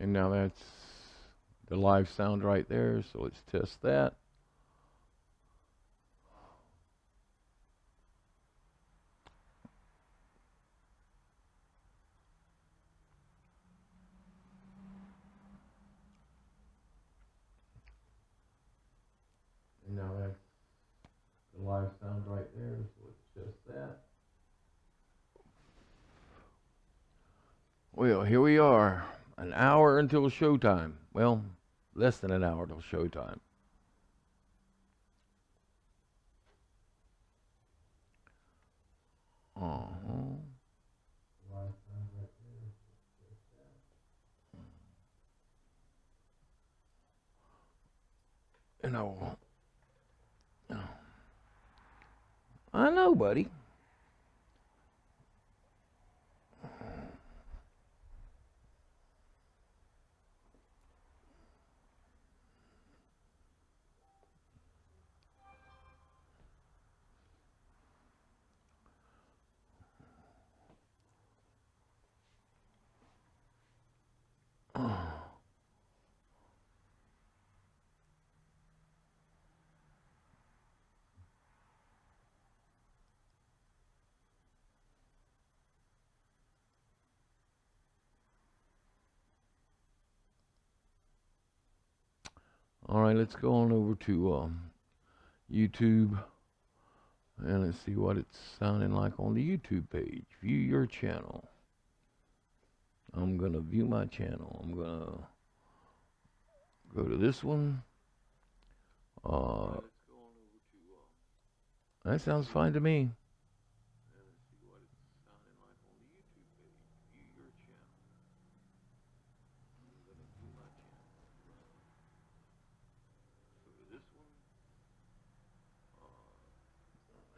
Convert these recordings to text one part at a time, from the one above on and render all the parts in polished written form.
And now that's the live sound right there. So let's test that. And now that's the live sound right there. So let's test that. Well, here we are. An hour until showtime. Well, less than an hour till showtime. Uh-huh. You know, I know, buddy. All right, let's go on over to YouTube and let's see what it's sounding like on the YouTube page. View your channel. I'm gonna view my channel. I'm gonna go to this one. That sounds fine to me.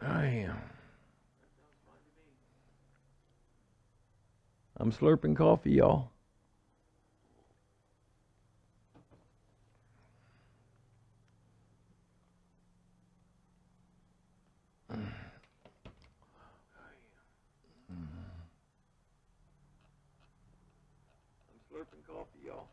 I am. I'm slurping coffee, y'all. I'm slurping coffee, y'all.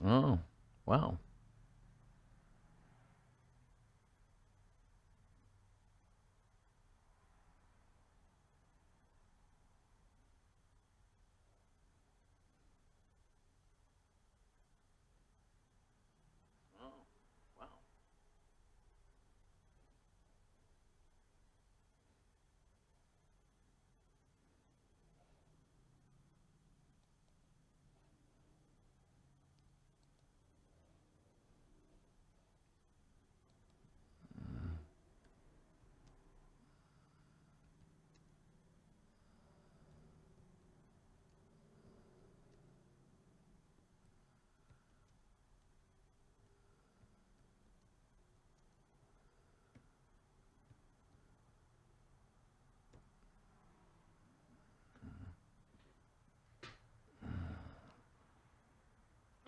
Oh, wow.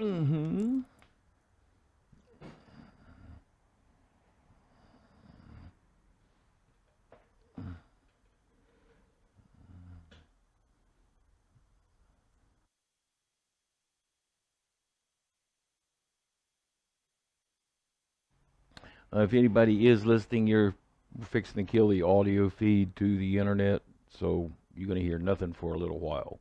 Mm-hmm. If anybody is listening, you're fixing to kill the audio feed to the internet, so you're going to hear nothing for a little while.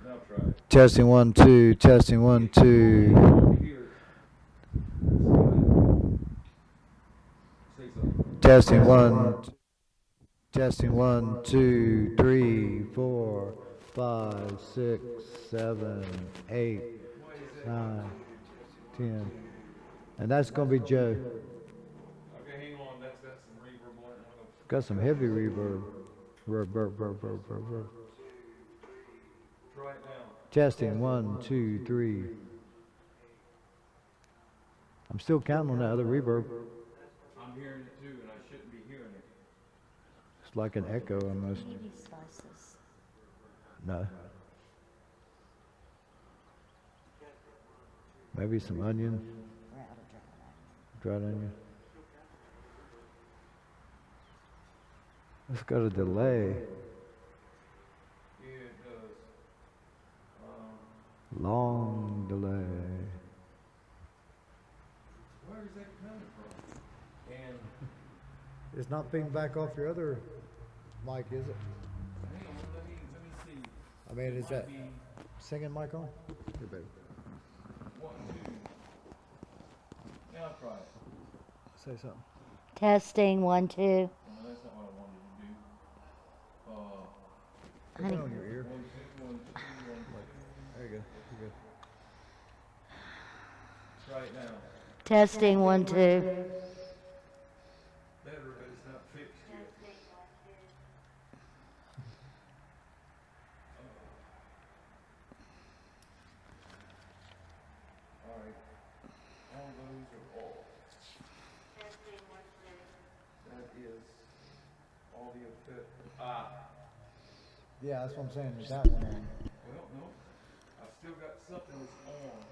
Now try it. Testing 1 2. Testing 1 2. Here. Say something. Testing 1. Testing 1 2 3 4 5 6 7 8 9 10. And that's gonna be Joe. Okay, hang on. That's got some reverb on it. Got some heavy reverb. Reverb. Try it now. Testing 1 2 3. I'm still counting on that other reverb. I'm hearing it too, and I shouldn't be hearing it. It's like an echo almost. Maybe slices. No. Maybe some onion. We're out of Dried onion. It's got a delay. Yeah, it does. Long delay. Where is that coming from? And It's not being back off your other mic, is it? hang on, let me see. I mean, is that Be singing mic on? Here, baby. 1, 2. Now try it. Say something. Testing 1 2. No, that's not what I wanted to do. Put Honey. it on your ear. 1, 2, 1, 2, 1. There you go. You're good. Try it now. Testing 1 2. Better, but it's not fixed yet. All right. All those are off. That is all the effect. Yeah, that's what I'm saying. Is that one on? Well, no. I've still got something that's on.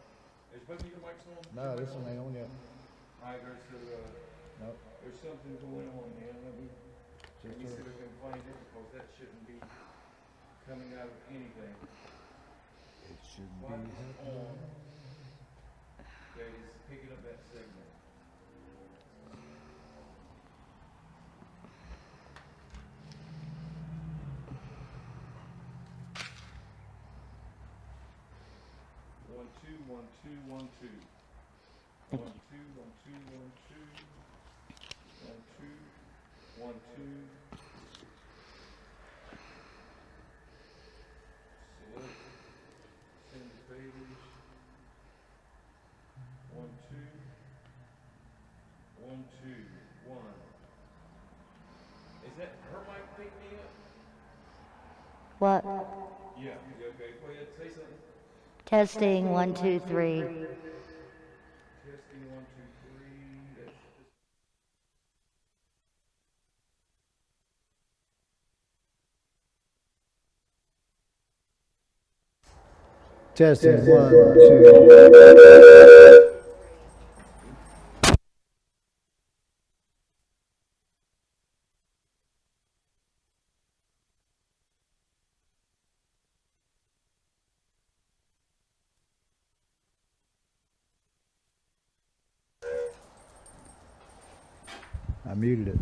Is both of your mics on? No, this one ain't on yet. All right, Nope. there's something going on there. Let me see if I can find it, because that shouldn't be coming out of anything. It should What is on? Okay, it's picking up that signal. One, two, 1 2 1 2. 1 2 1 2 1 2. 1 2 1 2. Select. Send the page. 1 2 1 2 1. Is that her mic picking me up? What? Yeah. Okay. Go ahead. Say something. Testing 1 2 3. Testing 1 2 3. That's Testing 1 2. I muted it.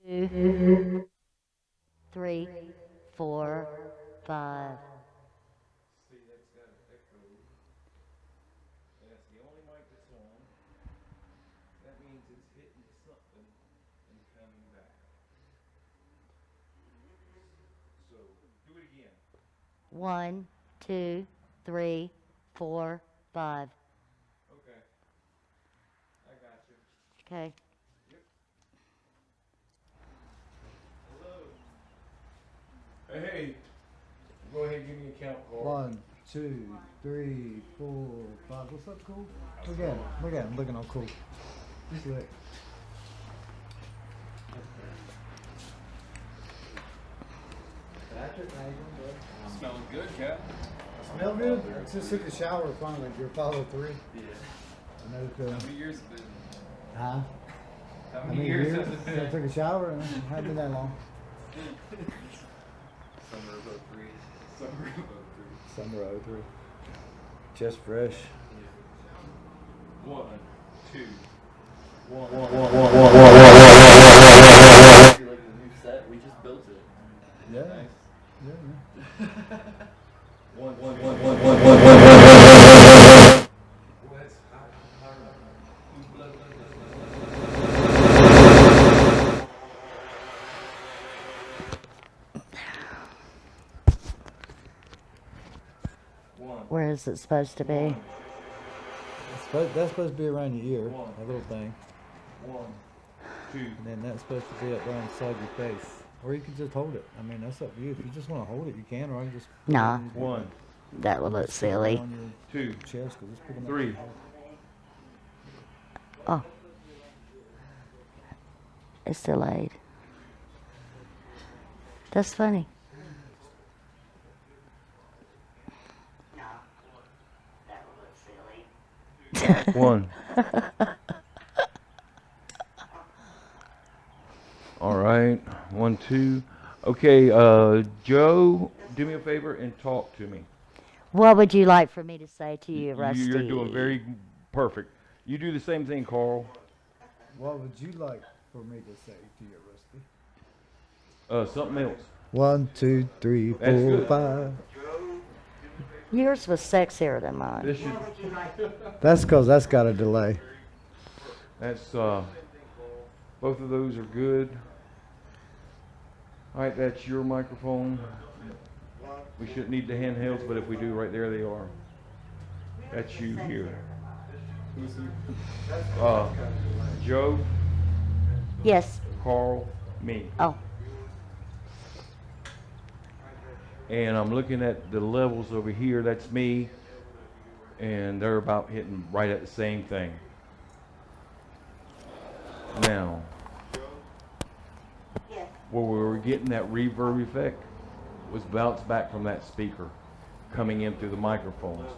Two, 3 4 5. See, that's got an echo. That's the only mic that's on. That means it's hitting something and coming back. So, do it again. 1 2 3 4 5. Okay. I got you. Okay. 2, 3, 4, 5. What's up, cool? Look at him. Look at him. Looking all cool. Slick. Smelling good, Cap. Smell good? Just took a shower finally. Your follow 3. Yeah. I know, How many years has it been? huh? How many years has it I been? took a shower and it hasn't been that long. Summer of 03. Summer of 03. Summer of 03. Just fresh. 1, 2. One. You're like the new set. We just built it. Yeah. Nice. Yeah, yeah. One. Where is it supposed to be? That's supposed to be around your ear, that little thing. 1, 2. And then that's supposed to be up right inside your face. Or you can just hold it. I mean, that's up to you. If you just want to hold it, you can, or I can just... Nah. 1, That would look silly. On 2, your chest, 'cause it's picking up 3. your- Oh. It's delayed. That's funny. 1. All right. 1, 2. Okay, Joe, do me a favor and talk to me. What would you like for me to say to you, Rusty? You're doing very perfect. You do the same thing, Carl. What would you like for me to say to you, Rusty? Something else. 1, 2, 3, That's 4, good. 5. Yours was sexier than mine. This should. That's because that's got a delay. That's both of those are good. All right, that's your microphone. We shouldn't need the handhelds, but if we do, right there they are. That's you here. Joe, Yes. Carl, me. Oh. And I'm looking at the levels over here. That's me. And they're about hitting right at the same thing. Now, where we were getting that reverb effect was bounced back from that speaker coming in through the microphones.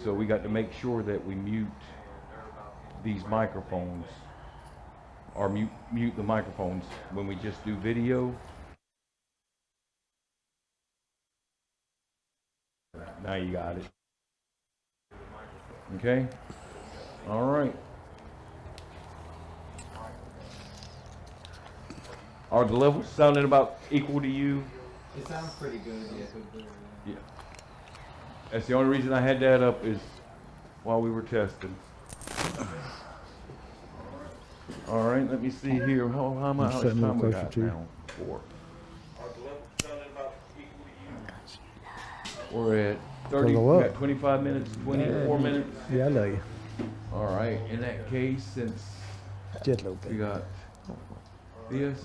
So we got to make sure that we mute these microphones, or mute the microphones when we just do video. Now you got it. Okay? All right. Are the levels sounding about equal to you? It sounds pretty good, Yeah. That's the only reason I had that up is while we were testing. All right, let me see here. How much setting time it we closer got to you. now? 4. We're at 30, Go we up. got 25 minutes, 24 minutes. Yeah, I know you. All right, in that case, since Just a little we bit. got this.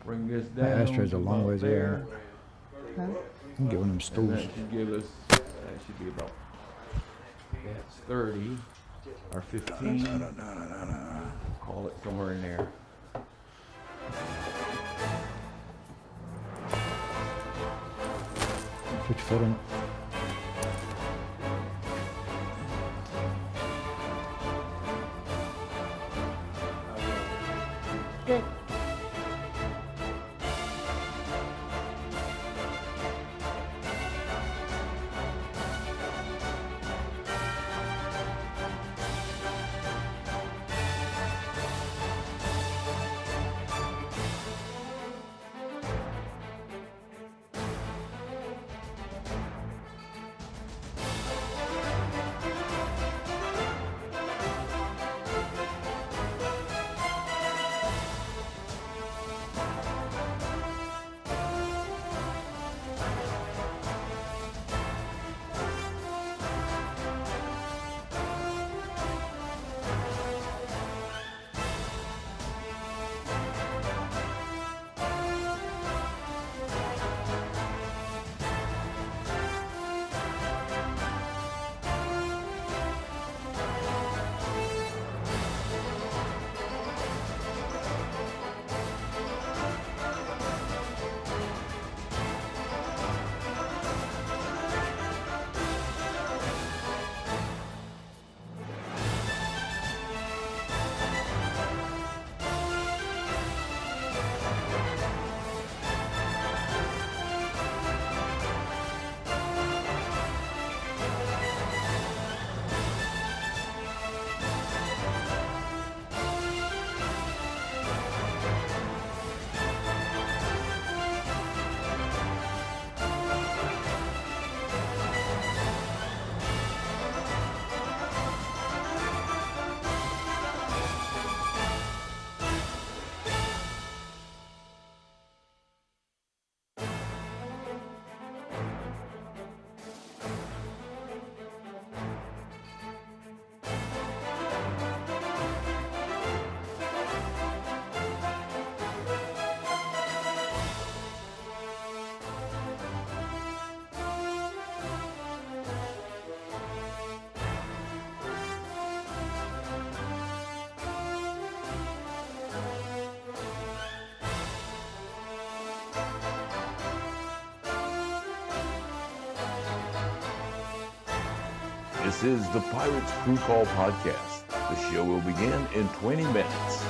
Bring this down. That ashtray's a long about ways away. there. I'm getting them And stools. that should give us, that should be about, that's 30 or 15. Call it somewhere in there. Put your foot on it. Good. This is the Pirates Crew Call Podcast. The show will begin in 20 minutes.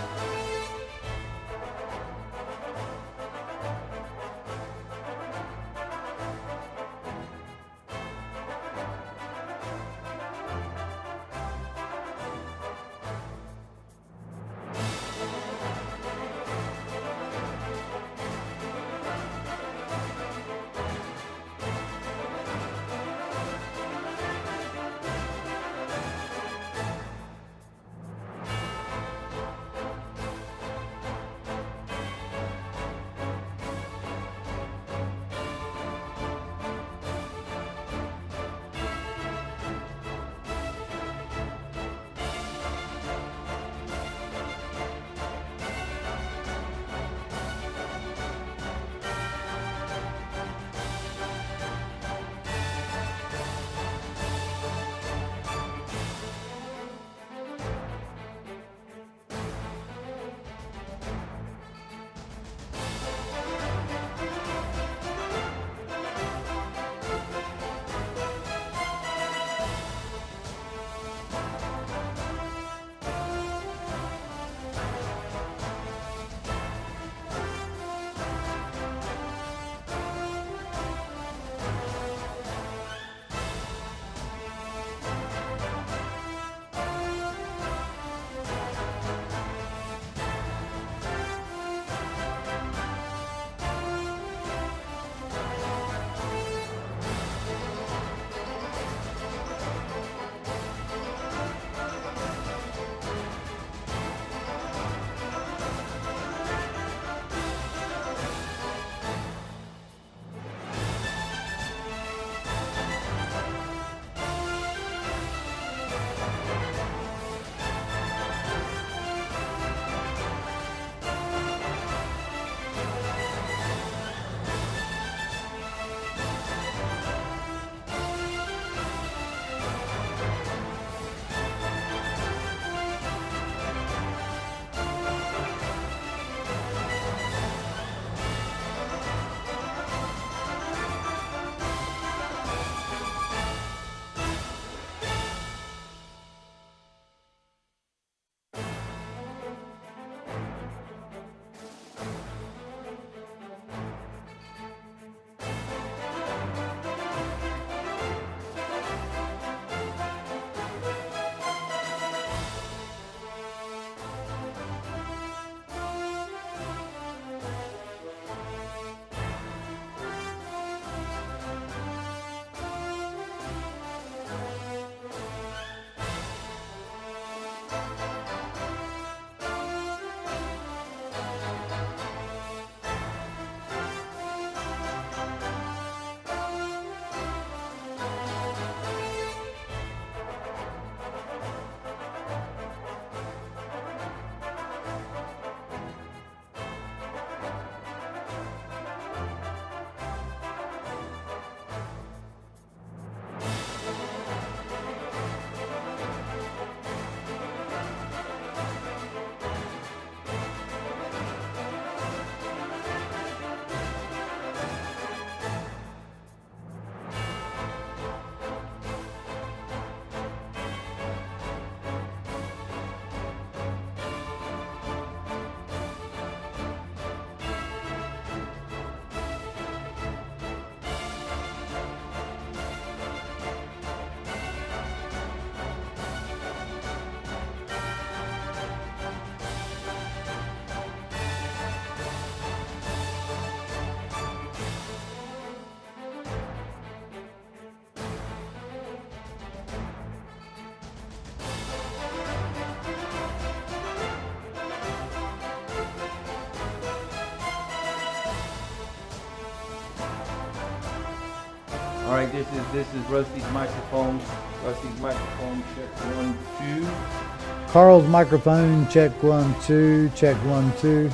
All right, this is Rusty's microphone. Rusty's microphone, check 1, 2. Carl's microphone, check 1, 2, check 1, 2.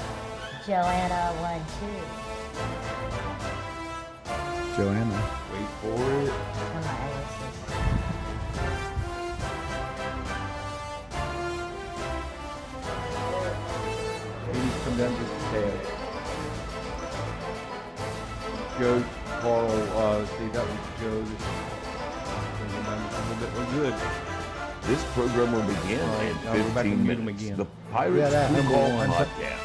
Joanna, 1, 2. Joanna. Wait for it. Come on, Alexis. Ladies, come down just a tad. Joe, Carl, see that was Joe. Bring him down just a little but we're good. This program will begin All right, in now we're back 15 to mute 'em minutes. again. The Pirates that. Football Number one. Podcast.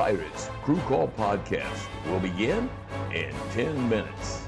Pirates Crew Call podcast will begin in 10 minutes.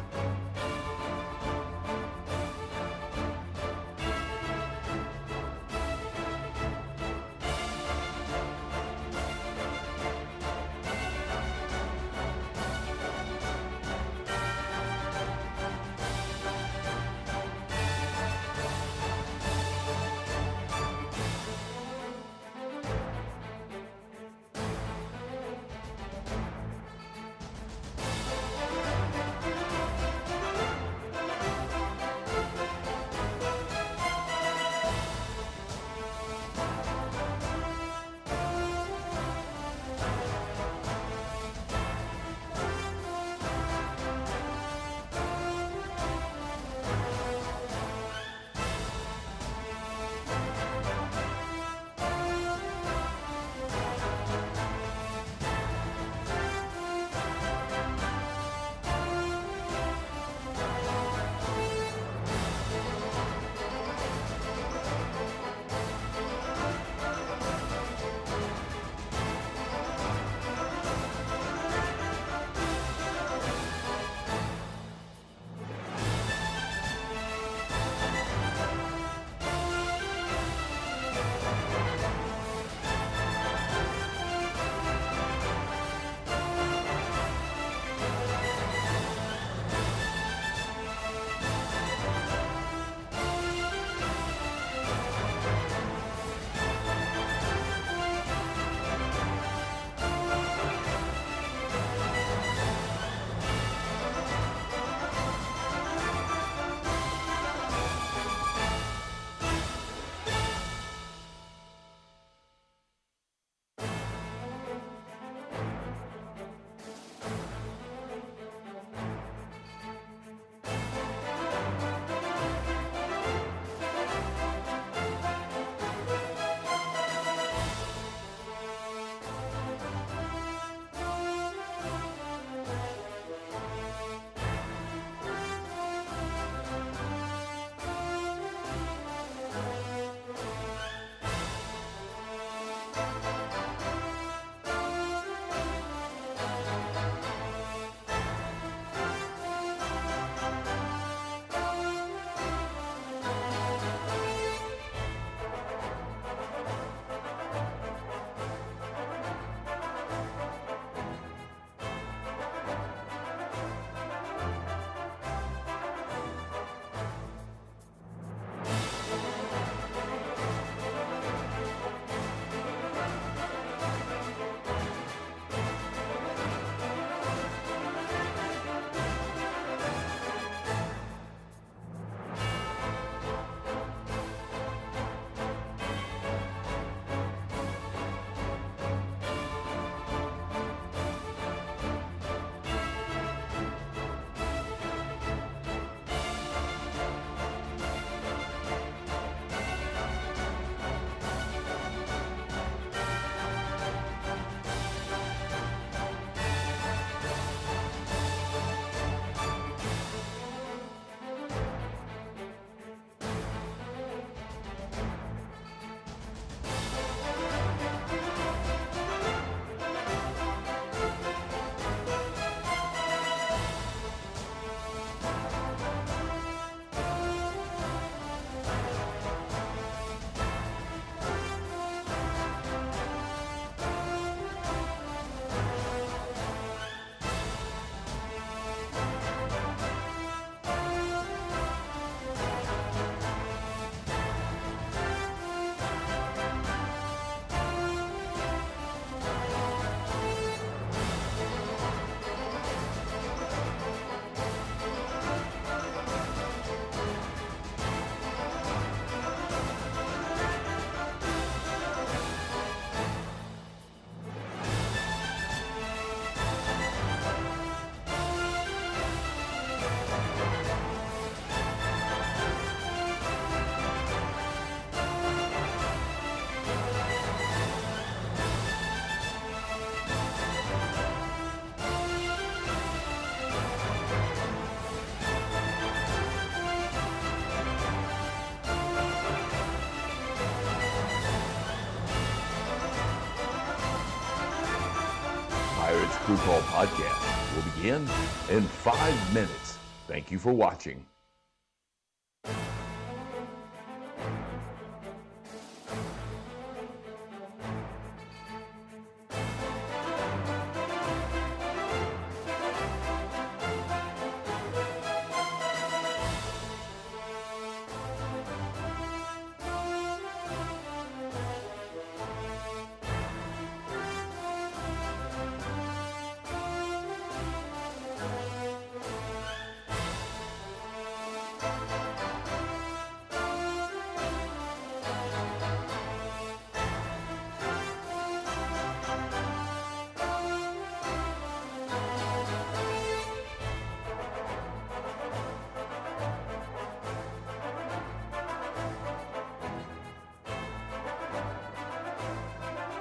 Crew Call podcast will begin in 5 minutes. Thank you for watching.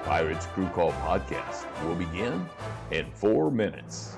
Pirates Crew Call podcast will begin in 4 minutes.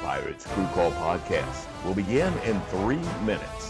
Pirates Crew Call podcast will begin in 3 minutes.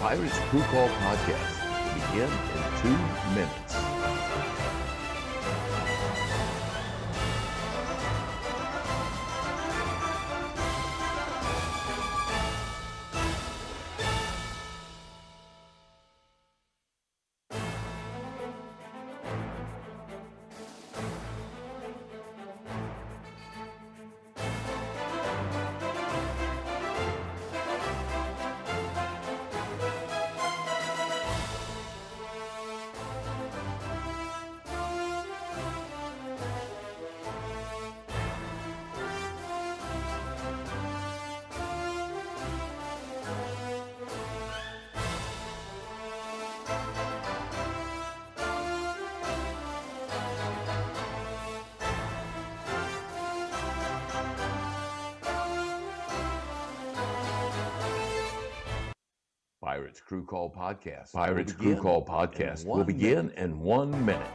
Pirates Crew Call podcast will begin in 2 minutes. Pirates Crew Call podcast. Pirates Crew Call podcast will begin in 1 minute.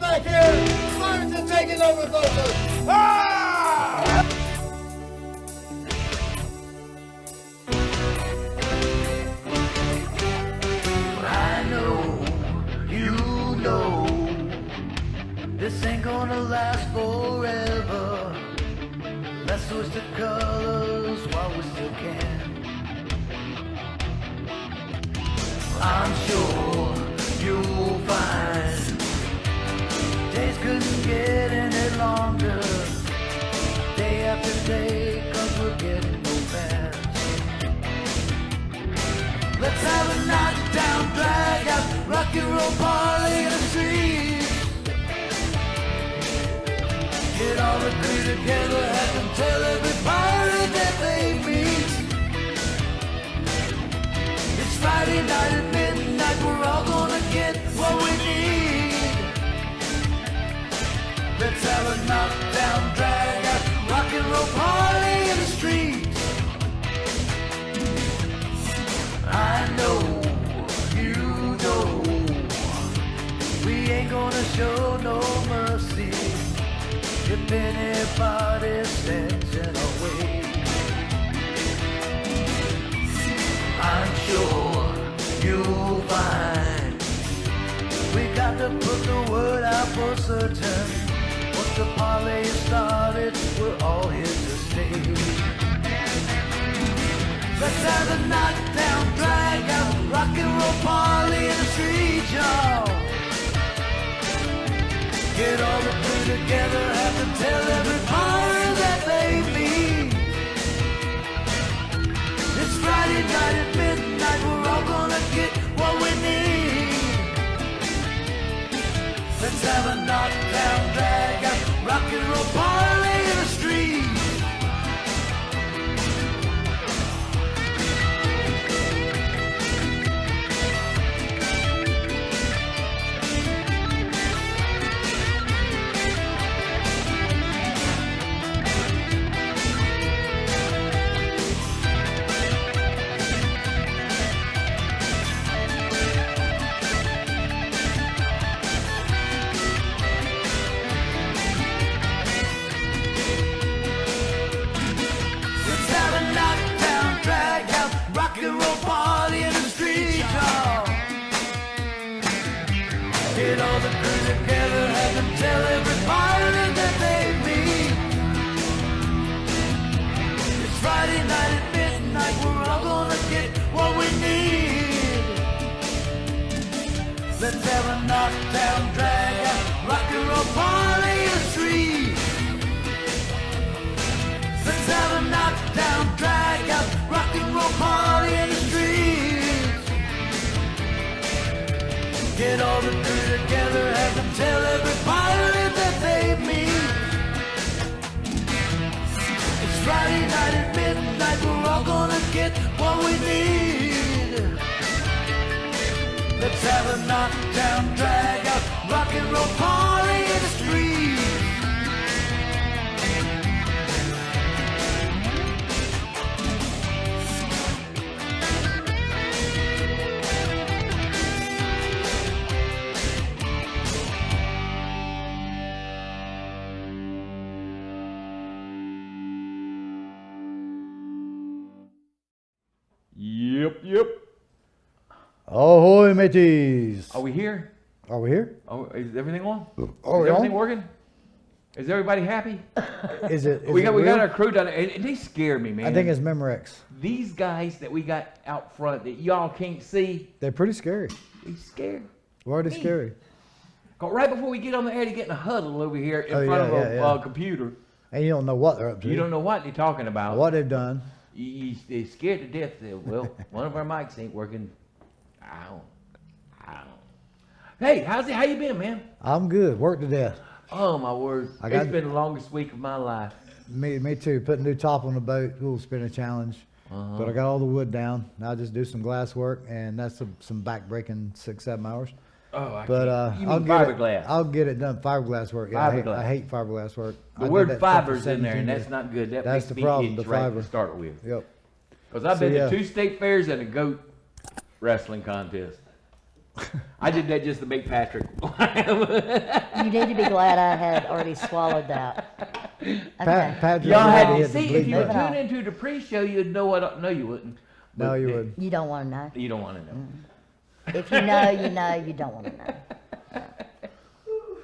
Back here, Pirates taking over Thursday. Ah! I know, you know, this ain't gonna last forever. Let's switch the colors while we still can. I'm sure you'll find days couldn't get any longer. Day after day, 'cause we're getting no fast. Let's have a knockdown, drag out, rock and roll party in the street. Get all the crew together, have them tell every party that they meet. It's Friday night at midnight, we're all gonna get what we need. Let's have a knockdown, drag out, rock and roll party in the street. I know, you know, we ain't gonna show no mercy if anybody stands in our way. I'm sure you'll find we got to put the word out for certain. Once the party started, we're all here to stay. Let's have a knockdown, drag out, rock and roll party in the street, y'all. Get all the crew together, have to tell every party that they meet. It's Friday night at midnight, we're all gonna get what we need. Let's have a knockdown, drag out, rock and roll party in the street. Get all the crew together, have them tell every party that they meet. It's Friday night at midnight, we're all gonna get what we need. Let's have a knockdown, drag out, rock and roll party in the street. Let's have a knockdown, drag out, rock and roll party in the street. Get all the crew together, have them tell every party that they meet. It's Friday night at midnight, we're all gonna get what we need. Let's have a knockdown, drag out, rock and roll party in the street. Yep. Ahoy, mateys. Are we here? Are we here? Oh, is everything on? Oh, is yeah. everything working? Is everybody happy? Is it? we got real? our crew down there, and they scare me, man. I think it's Memorex. These guys that we got out front that y'all can't see, They're pretty scary. they scared. Why are they scary? 'Cause right before we get on the air, they get in a huddle over here in Oh, front yeah, of a yeah. computer. And you don't know what they're up to. You don't know what they're talking about. what they've done. They're scared to death. Well, one of our mics ain't working. I don't. Hey, how you been, man? I'm good. Worked to death. Oh my word! I got- It's been the longest week of my life. Me too. Put a new top on the boat. Ooh, it's been a challenge. But I got all the wood down. Now I just do some glass work, and that's some back breaking 6-7 hours. Oh, I But can't. You I'll mean get fiberglass? I'll get it done. Fiberglass work. Yeah, Fiberglass. I hate fiberglass work. I The did word that stuff for fiber's in there, 17 and years. that's not good. That That's makes the me problem, itch the right fiber. to start with. Yep. Because I've So, been yeah. to 2 state fairs and a goat wrestling contest. I did that just to make Patrick. You need to be glad I had already swallowed that. Okay. Patrick Y'all already had hit the see if bleed you button. Moving on. tune into the pre-show, you'd know what. No, you wouldn't. No, But you it- would. You don't want to know. You don't want to know. If you know, you know. You don't want to know. Yeah.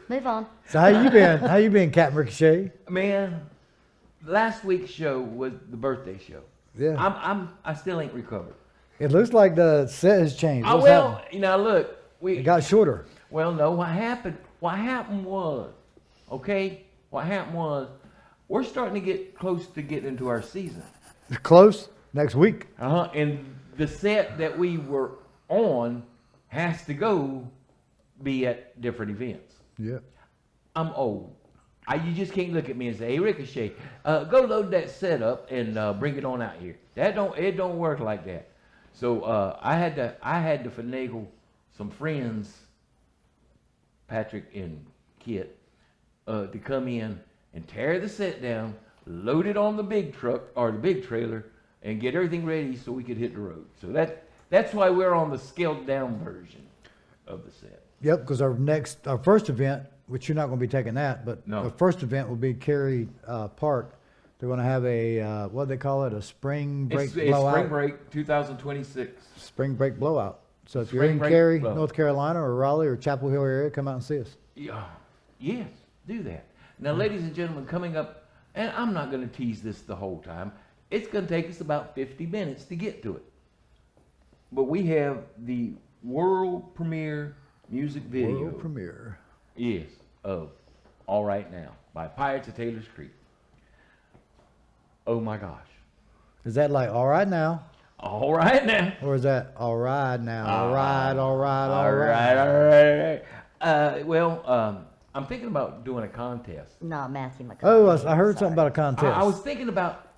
Move on. So how you been? How you been, Captain Ricochet? Man, last week's show was the birthday show. Yeah. I still ain't recovered. It looks like the set has changed. Oh What's well, happened? you know, look, It got shorter. well, no, what happened? What happened was, okay, what happened was, we're starting to get close to getting into our season. Close. Next week. And the set that we were on has to be at different events. Yeah. I'm old. You just can't look at me and say, "Hey, Ricochet, go load that set up and bring it on out here." It don't work like that. So I had to finagle some friends, Patrick and Kit, to come in and tear the set down, load it on the big truck or the big trailer, and get everything ready so we could hit the road. So that's why we're on the scaled down version of the set. Yep, because our first event, which you're not going to be taking that, but No. the first event will be Cary Park. They're going to have a what do they call it? A spring break It's blowout. spring break 2026. Spring break blowout. So if you're Spring in break Cary, blowout. North Carolina, or Raleigh, or Chapel Hill area, come out and see us. Yeah, yes, do that. Now, ladies and gentlemen, coming up, and I'm not going to tease this the whole time. It's going to take us about 50 minutes to get to it. But we have the world premiere music video. World premiere. Yes, of All Right Now by Pirates of Taylor's Creek. Oh my gosh. Is that like all right now, All right now. or is that all right now? All right, all right, All right, all right. Well, I'm thinking about doing a contest. Not Matthew McConaughey. Oh, I heard something Sorry. about a contest. I was thinking about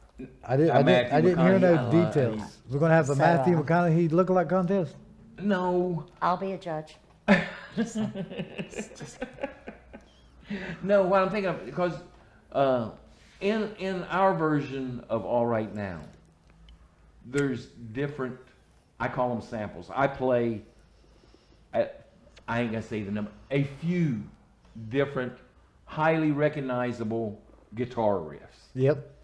I didn't Matthew hear no McConaughey. details. We're gonna have a So, Matthew McConaughey lookalike contest. no. I'll be a judge. No, what I'm thinking of, because in our version of All Right Now, there's different, I call them samples. I play, I ain't gonna say the number, a few different, highly recognizable guitar riffs. Yep.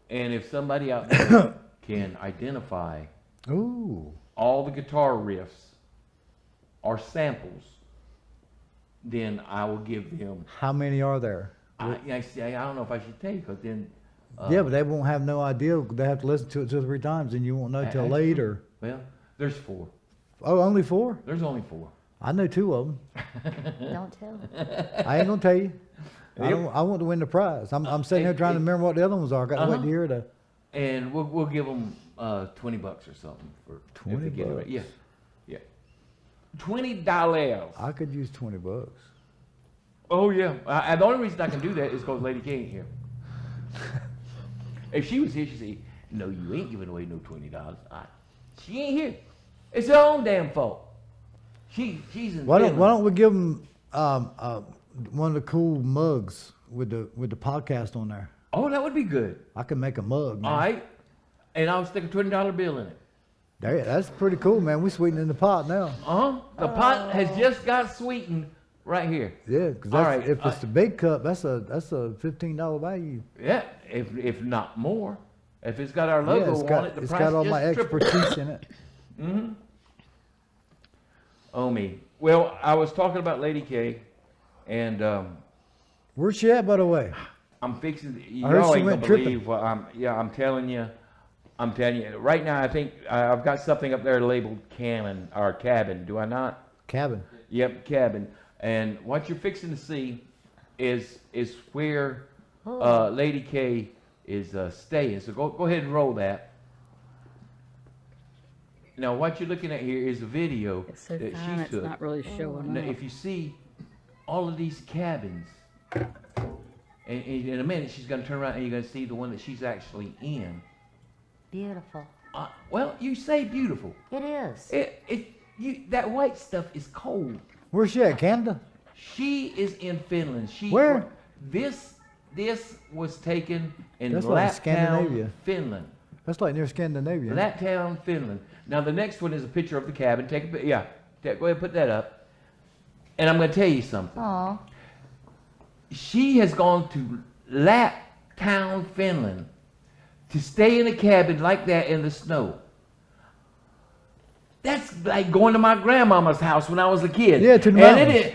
And if somebody out there can identify Ooh. all the guitar riffs are samples, then I will give them. How many are there? I don't know if I should tell you, because then. Yeah, but they won't have no idea. They have to listen to it 2 or 3 times, and you won't know till That's later. Well, there's 4. Oh, only 4? There's only 4. I know 2 of them. Don't tell. I ain't gonna tell you. I want to win the prize. I'm sitting here trying to remember what the other ones are. I got to wait to hear the. And we'll give them $20 or something for if they get it right. $20? Yeah, yeah. $20. I could use $20. Oh yeah. The only reason I can do that is because Lady K ain't here. If she was here, she'd say, "No, you ain't giving away no $20." She ain't here. It's her own damn fault. She's in. Why Finland. don't we give them one of the cool mugs with the podcast on there? Oh, that would be good. I can make a mug. Man. All right. And I'll stick a $20 bill in it. That's pretty cool, man. We sweetening the pot now. The pot has just got sweetened right here. Yeah, because All right, if it's the big cup, that's a $15 value. Yeah, if not more. If it's got our logo on it, the it's price got all just my tripled. expertise in it. Oh me. Well, I was talking about Lady K, and Where's she at, by the way? I'm fixing. I heard Y'all she ain't went gonna tripping. believe what I'm telling you. I'm telling you. Right now, I think I've got something up there labeled cabin or cabin. Do I not? Cabin. Yep, cabin. And what you're fixing to see is where Lady K is staying. So go ahead and roll that. Now, what you're looking at here is a video It's so that fine, she it's took. not really showing Now, up. if you see all of these cabins, and in a minute she's going to turn around and you're going to see the one that she's actually in. Beautiful. Well, you say beautiful. It is. That white stuff is cold. Where's she at? Canada? She is in Finland. Where? This was taken in That's like Laptown, Scandinavia. Finland. That's like near Scandinavia. Laptown, Finland. Now the next one is a picture of the cabin. Take a yeah. Go ahead and put that up. And I'm going to tell you something. Aw. She has gone to Laptown, Finland, to stay in a cabin like that in the snow. That's like going to my grandmama's house when I was a kid. Yeah, to the and mountains.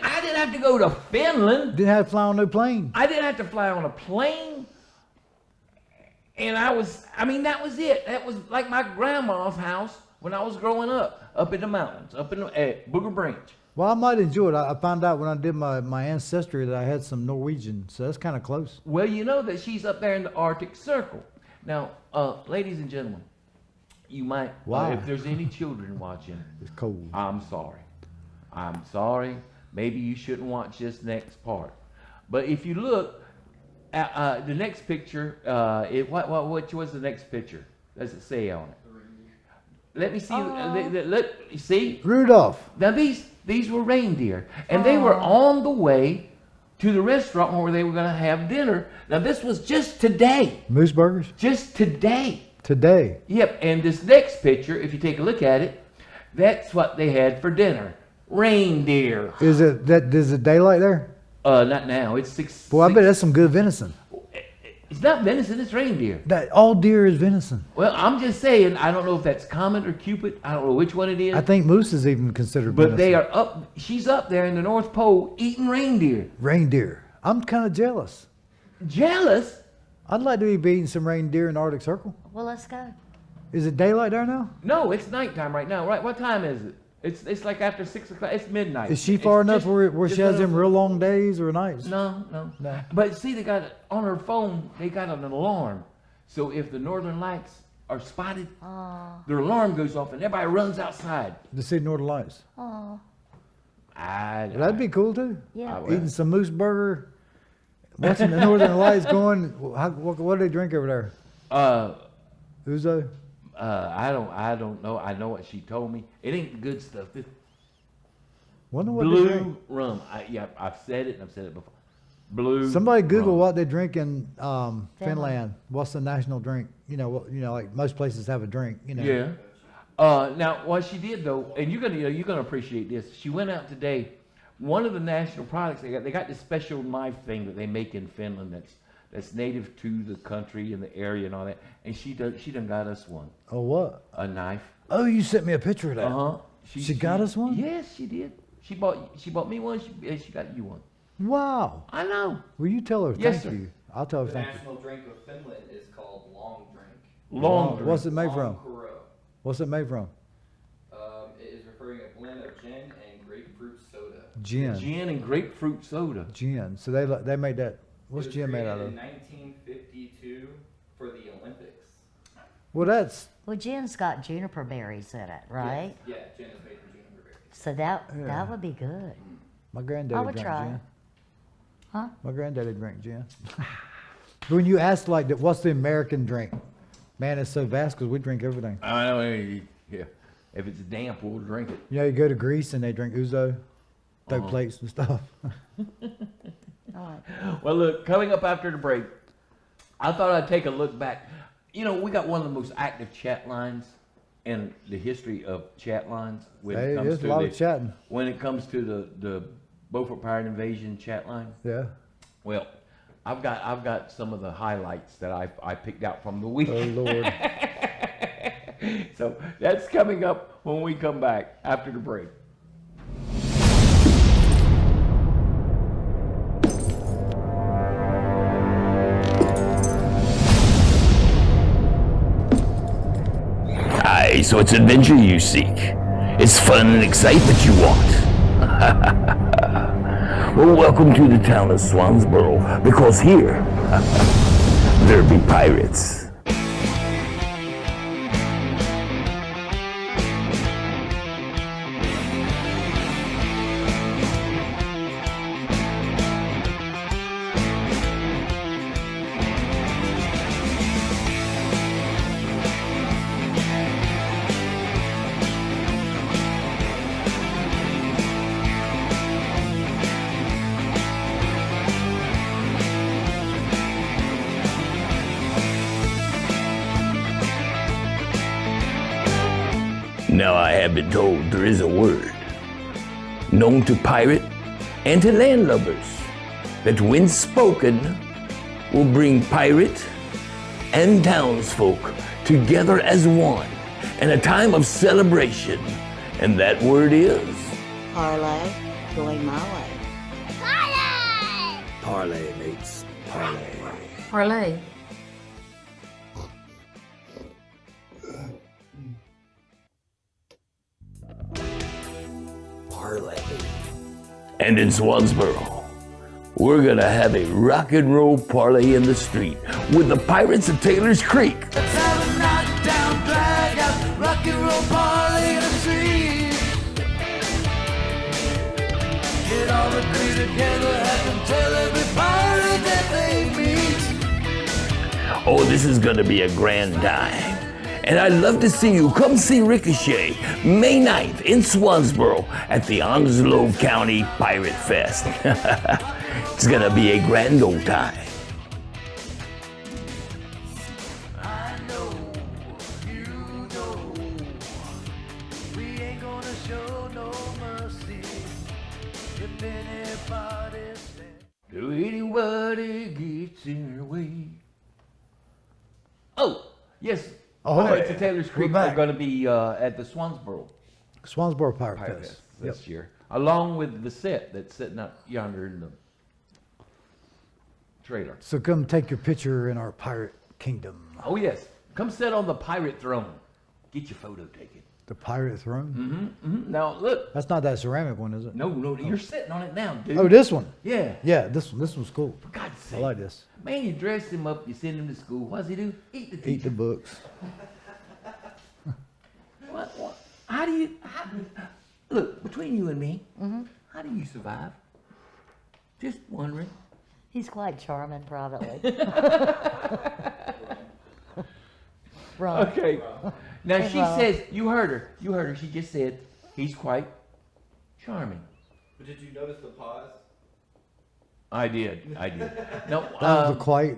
I didn't have to go to Finland. Didn't have to fly on no plane. I didn't have to fly on a plane. And that was it. That was like my grandma's house when I was growing up in the mountains, up in at Booger Branch. Well, I might enjoy it. I found out when I did my ancestry that I had some Norwegian, so that's kind of close. Well, you know that she's up there in the Arctic Circle. Now, ladies and gentlemen, you might, Wow. if there's any children watching, It's cold. I'm sorry. I'm sorry. Maybe you shouldn't watch this next part. But if you look at the next picture, what was the next picture? Does it say on it? Let me see. Let see. Rudolph. Now these were reindeer, and they were on the way to the restaurant where they were going to have dinner. Now this was just today. Moose burgers? Just today. Today. Yep, and this next picture, if you take a look at it, that's what they had for dinner. Reindeer. Is it daylight there? Not now. It's six. Boy, I bet that's some good venison. It's not venison, it's reindeer. That all deer is venison. Well, I'm just saying, I don't know if that's Comet or Cupid. I don't know which one it is. I think moose is even considered But venison. they are up, she's up there in the North Pole eating reindeer. Reindeer. I'm kind of jealous. Jealous? I'd like to be eating some reindeer in the Arctic Circle. Well, let's go. Is it daylight there now? No, it's nighttime right now. Right? What time is it? It's like after 6 o'clock. It's midnight. Is she far It's enough just- where just she has enough- them real long days or nights? No. No. But see, they got on her phone. They got an alarm. So if the northern lights are spotted, their alarm goes off and everybody runs outside. To see Northern Lights. Oh, That'd be cool too. yeah. Eating some moose burger, watching the Northern Lights going. What do they drink over there? Ouzo? I don't know. I know what she told me. It ain't the good stuff. It's Wonder what they blue drink. rum. I've said it and I've said it before. Blue. Somebody Google rum. what they drink in Finland. What's the national drink? Like most places have a drink. Yeah. Now, what she did though, and you're gonna appreciate this. She went out today. One of the national products they got this special knife thing that they make in Finland that's native to the country and the area and all that. And she done got us one, Oh, what? a knife. Oh, you sent me a picture of that. Uh-huh. She got us one? Yes, she did. She bought me one. She got you one. Wow. I know. Will you tell her Yes, thank sir. you? I'll tell her The thank you. national drink of Finland is called long drink. Long. What's it made from? Kuro. What's it made from? It is referring a blend of gin and grapefruit soda. Gin. Gin and grapefruit soda. Gin. So they made that. What's It was gin made created out of? in 1952 for the Olympics. Well, that's Well, gin's got juniper berries in it, right? Yes. Yeah, gin is made from juniper berries. So that would be good. my granddaddy I would drank try gin. it. Huh? My granddaddy drank gin. But when you ask like that, what's the American drink? Man, it's so vast because we drink everything. I know. Yeah. If it's damp, we'll drink it. You go to Greece and they drink ouzo, throw plates and stuff. I like Well, look, coming up after the break, I thought I'd take a look back. We got one of the most active chat lines in the history of chat lines when Hey, it comes there's to a lot of chatting. when it comes to the Beaufort Pirate Invasion chat line. Yeah. Well, I've got some of the highlights that I picked out from the week. Oh Lord. So that's coming up when we come back after the break. Aye, so it's adventure you seek. It's fun and excitement you want. Well, welcome to the town of Swansboro, because here, there be pirates. Now I have been told there is a word known to pirate and to landlubbers that when spoken will bring pirate and townsfolk together as one in a time of celebration. And that word is Parlay, going my way. parlay, mates, parlay. Parlay. Parlay. And in Swansboro, we're gonna have a rock and roll parlay in the street with the Pirates of Taylor's Creek. Let's have a knockdown, drag out, rock and roll party in the street. Get all the crew together, have them tell every pirate that they meet. Oh, this is gonna be a grand time. And I'd love to see you come see Ricochet May 9th in Swansboro at the Onslow County Pirate Fest. It's gonna be a grand old time. I know, you know, we ain't gonna show no mercy if anybody stands. Do anybody gets in your way? Oh, yes. Oh, Pirates hey, of Taylor's we're Creek are back. going to be at the Swansboro Swansboro Pirate Pirate Fest. Fest this year, along with the set that's sitting up yonder in the trailer. So come take your picture in our pirate kingdom. Oh, yes. Come sit on the pirate throne. Get your photo taken. The pirate throne? Now, look. That's not that ceramic one, is it? No, you're sitting on it now, dude. Oh, this one. Yeah. Yeah, this one's cool. For God's I sake. like this. Man, you dress him up, you send him to school. What does he do? Eat the Eat teacher. the books. What? How do you, look, between you and me, how do you survive? Just wondering. He's quite charming privately. Ron. Okay. Now Hey, she Ron. says, you heard her, she just said, he's quite charming. But did you notice the pause? I did. No, That was the quite.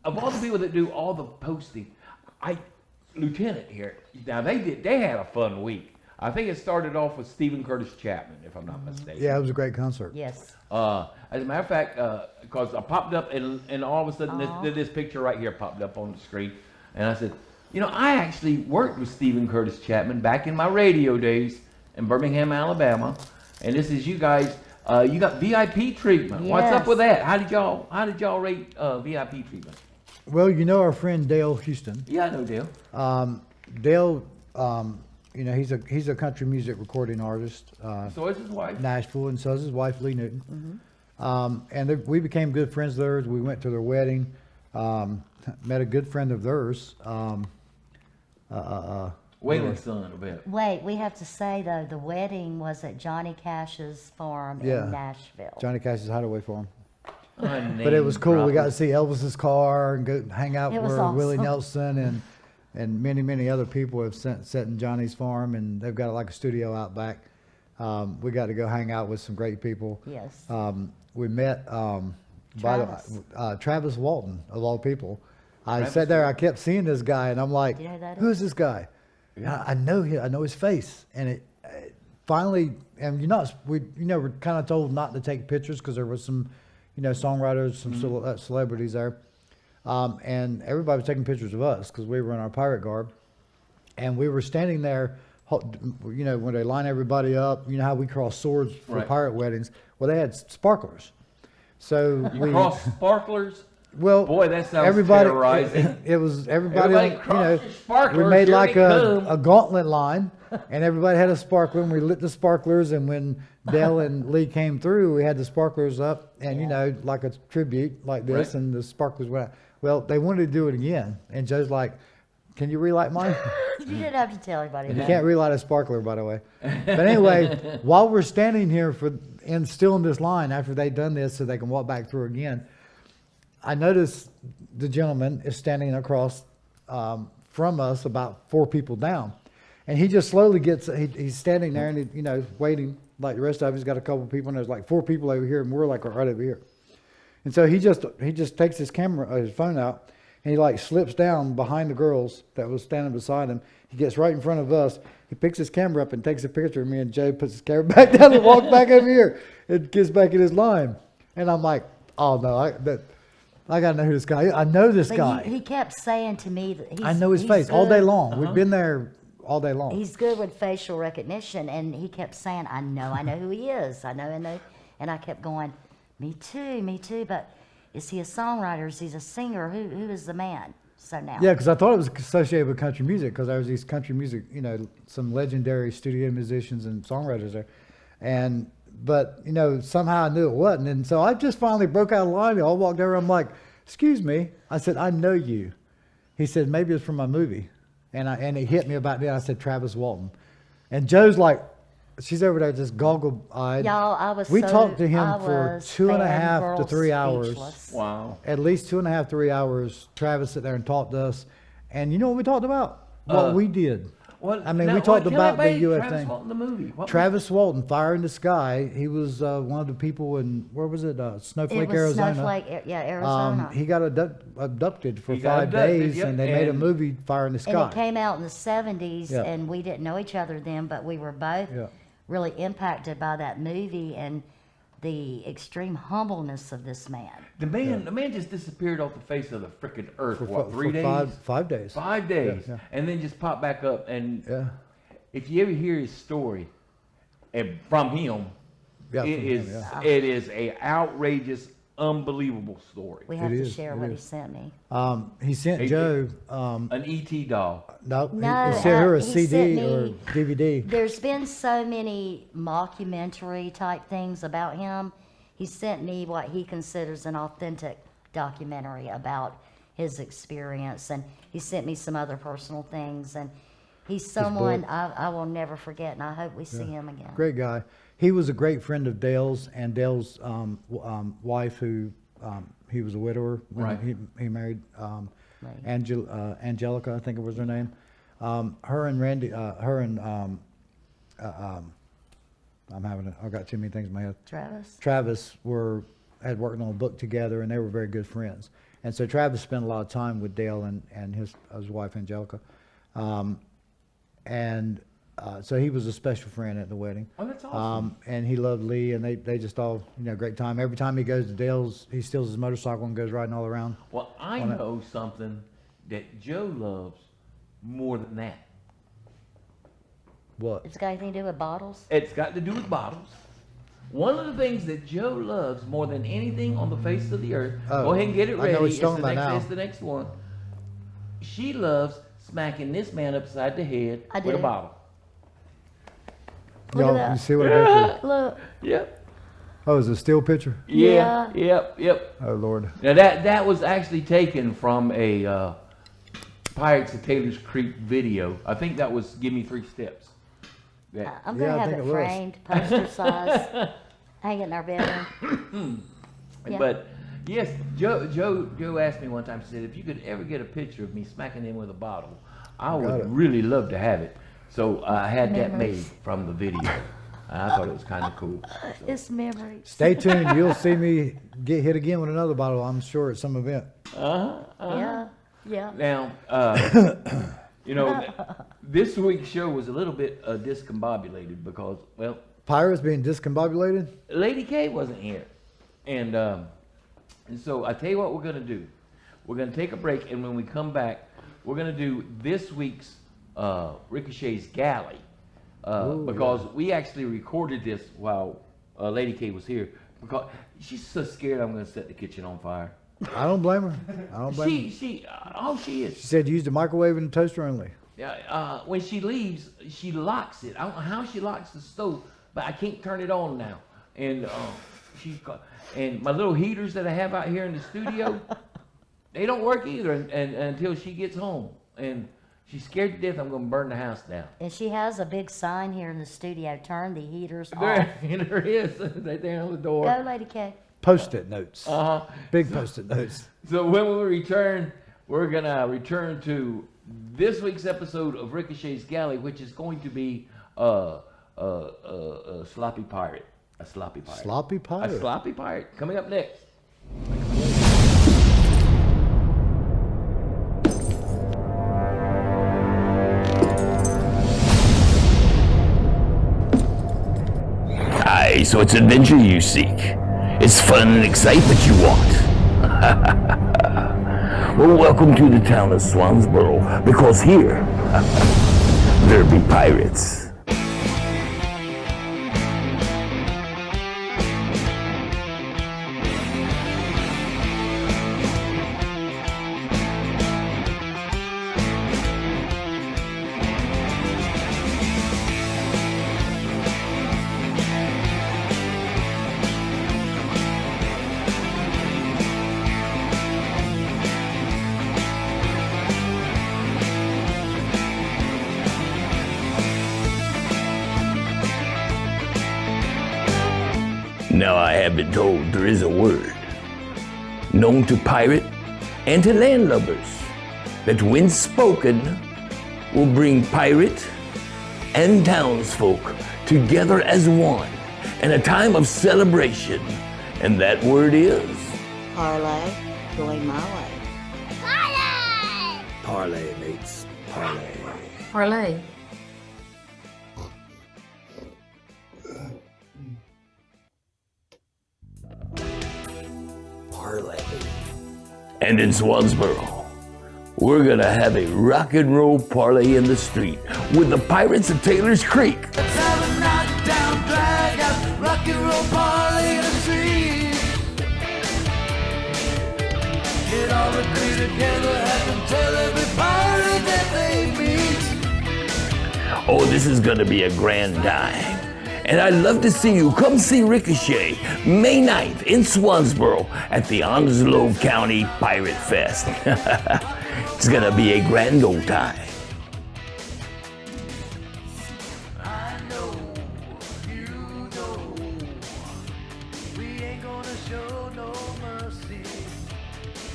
of all the people that do all the posting, Lieutenant here, now they had a fun week. I think it started off with Stephen Curtis Chapman, if I'm not mistaken. Yeah, it was a great concert. Yes. As a matter of fact, because I popped up and all of a sudden this picture right here popped up on the screen, and I said, you know, I actually worked with Stephen Curtis Chapman back in my radio days in Birmingham, Alabama, and this is you guys. You got VIP treatment. What's up Yes. with that? How did y'all rate VIP treatment? Well, you know our friend Dale Houston. Yeah, I know, Dale. Dale, you know, he's a country music recording artist, So is his wife. Nashville, and so is his wife Lee Newton. And we became good friends of theirs. We went to their wedding. Met a good friend of theirs. Waylon's son, I bet. Wait, we have to say though, the wedding was at Johnny Cash's farm Yeah. in Nashville. Johnny Cash's Hideaway Farm. But it Unnamed was cool. We got to droppers. see Elvis's car and go hang out It where was Willie awesome. Nelson and many other people have sat in Johnny's farm, and they've got like a studio out back. We got to go hang out with some great people. Yes. We met Travis. Travis Walton, of all people. I Travis sat there, I kept seeing this guy, and I'm like, Do you know that? who's this guy? I know him, I know his face. And it finally, and we're kind of told not to take pictures because there was some, songwriters, some celebrities there. And everybody was taking pictures of us because we were in our pirate garb. And we were standing there, when they line everybody up, you know how we cross swords for Right. pirate weddings? Well, they had sparklers. So You cross sparklers? well, Boy, that sounds everybody, terrorizing. It was everybody, Everybody cross your sparklers, we made here like they come. a gauntlet line, and everybody had a sparkler, and we lit the sparklers, and when Dale and Lee came through, we had the sparklers up, and like a tribute like this, Right. and the sparklers went out. Well, they wanted to do it again, and Joe's like, "Can you relight mine?" You didn't have to tell anybody You that. can't relight a sparkler, by the way. But anyway, while we're standing here still in this line after they've done this so they can walk back through again, I noticed the gentleman is standing across from us about 4 people down. And he just slowly he's standing there and, waiting like the rest of us. He's got a couple people and there's like 4 people over here and we're like right over here. And so he just takes his phone out. and he like slips down behind the girls that was standing beside him. He gets right in front of us. He picks his camera up and takes a picture of me and Joe, puts his camera back down and walks back over here and gets back in his line. And I'm like, oh no, I gotta know who this guy is. I know this But guy. he kept saying to me that I know his face all day good. long. We've been there all day long. He's good with facial recognition, and he kept saying, I know who he is. I know. And I kept going, me too. But is he a songwriter? Is he a singer? Who is the man? So now. Yeah, because I thought it was associated with country music because there was these country music, you know, some legendary studio musicians and songwriters there. But, you know, somehow I knew it wasn't. And so I just finally broke out of line. They all walked over. I'm like, excuse me. I said, I know you. He said, maybe it's from my movie. And it hit me about that. I said, Travis Walton. And Joe's like, she's over there just goggle-eyed. Y'all, We talked to him for 2.5 to 3 hours. Speechless. Wow. At least 2.5, 3 hours. Travis sat there and talked to us. And you know what we talked about? What we did. Well, I mean, now, we talked tell about the everybody UF Travis thing. Walton, the movie. What Travis Walton, Fire in the Sky. He was one of the people in, where was it? Snowflake, It was Arizona. Snowflake, Arizona. He got abducted for He got 5 abducted, days, yep, and they made a and- movie, Fire in the and Sky. it came out in the 70s, Yeah. and we didn't know each other then, but we were both Yeah. really impacted by that movie and the extreme humbleness of this man. The man just disappeared off the face of the freaking earth. For What, 3 days? 5 days. 5 days, yeah. and then just popped back up. And Yeah. if you ever hear his story, and from him, Yeah, it from is him, yeah. it is a outrageous, unbelievable story. We have to is, share it what he is. sent me. He sent He- Joe, An ET doll. no, No, he sent her a he CD sent or me- DVD. There's been so many mockumentary type things about him. He sent me what he considers an authentic documentary about his experience, and he sent me some other personal things. And he's someone I will never forget, and I hope we see him again. Great guy. He was a great friend of Dale's and Dale's wife, who he was a widower when Right. he married Right. Angelica, I think it was her name. Her and Randy, I've got too many things in my head. Travis? Had worked on a book together, and they were very good friends. And so Travis spent a lot of time with Dale and his wife Angelica, so he was a special friend at the wedding. Oh, that's awesome. And he loved Lee, and they just all, great time. Every time he goes to Dale's, he steals his motorcycle and goes riding all around. Well, I on it. know something that Joe loves more than that. What? It's got anything to do with bottles? It's got to do with bottles. One of the things that Joe loves more than anything on the face of the earth, Oh, go ahead and get it I know ready. what It's you're talking the about next, now. it's the next one. She loves smacking this man upside the head I with a do. bottle. Look at Y'all, that. you see what I go through? Look. Yep. Oh, is it a steel picture? Yeah. Yeah. Yep. Oh, Lord. Now that was actually taken from a Pirates of Taylor's Creek video. I think that was "Give Me 3 Steps." That, I'm Yeah, gonna I have think it it was. framed, poster size, hang it in our bedroom. Yeah. But yes, Joe asked me one time. She said, "If you could ever get a picture of me smacking him with a bottle, I Got would it. really love to have it." So I had that made Memories. from the video. I thought it was kind of cool. So, It's memories. Stay tuned. You'll see me get hit again with another bottle, I'm sure, at some event. Yeah. now, this week's show was a little bit discombobulated because, well, Pirates being discombobulated? Lady K wasn't here, and so I tell you what we're gonna do. We're gonna take a break, and when we come back, we're gonna do this week's Ricochet's Galley because we actually recorded this while Lady K was here because she's so scared I'm gonna set the kitchen on fire. I don't blame her. I don't blame her. She is. She said use the microwave and the toaster only. When she leaves, she locks it. I don't know how she locks the stove, but I can't turn it on now. And and my little heaters that I have out here in the studio, they don't work either until she gets home. And she's scared to death I'm going to burn the house down. And she has a big sign here in the studio, turn the heaters off. There is, right there on the door. Go, Lady K. Post-it notes. Uh-huh. Big post-it notes. So when we return, we're going to return to this week's episode of Ricochet's Galley, which is going to be a sloppy pirate. A sloppy pirate. Sloppy pirate. A sloppy pirate. Coming up next. So it's adventure you seek. It's fun and excitement you want. Well, welcome to the town of Swansboro, because here, there be pirates. Now I have been told there is a word known to pirate and to landlubbers that when spoken will bring pirate and townsfolk together as one in a time of celebration. And that word is Parlay, going my way. Parlay, mates. Parlay. Parlay. Parlay. And in Swansboro, we're gonna have a rock and roll parlay in the street with the Pirates of Taylor's Creek. Let's have a knockdown, drag out, rock and roll parlay in the street. Get all the crew together, have them tell every pirate that they meet. Oh, this is gonna be a grand time. And I'd love to see you come see Ricochet May 9th in Swansboro at the Onslow County Pirate Fest. It's gonna be a grand old time. I know, you know, we ain't gonna show no mercy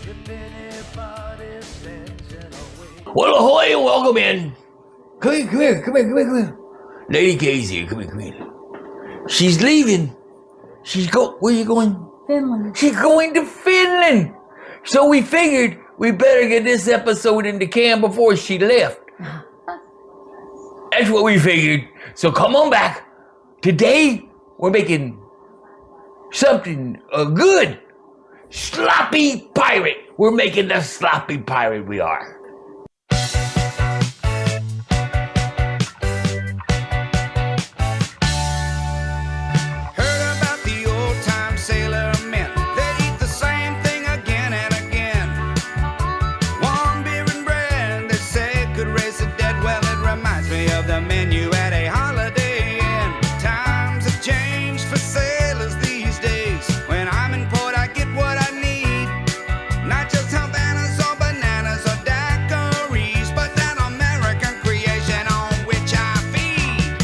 if anybody stands in our way. Well, ahoy and welcome in. Come here. Lady K's here, come here. She's leaving. Where you going? Finland. She's going to Finland. So we figured we better get this episode in the can before she left. That's what we figured. So come on back. Today, we're making something good. Sloppy pirate. We're making the sloppy pirate we are. Heard about the old-time sailor men. They eat the same thing again and again. Warm beer and bread, they say could raise the dead. Well, it reminds me of the menu at a Holiday Inn. Times have changed for sailors these days. When I'm in port, I get what I need. Not just Havanas or bananas or daiquiris, but that American creation on which I feed.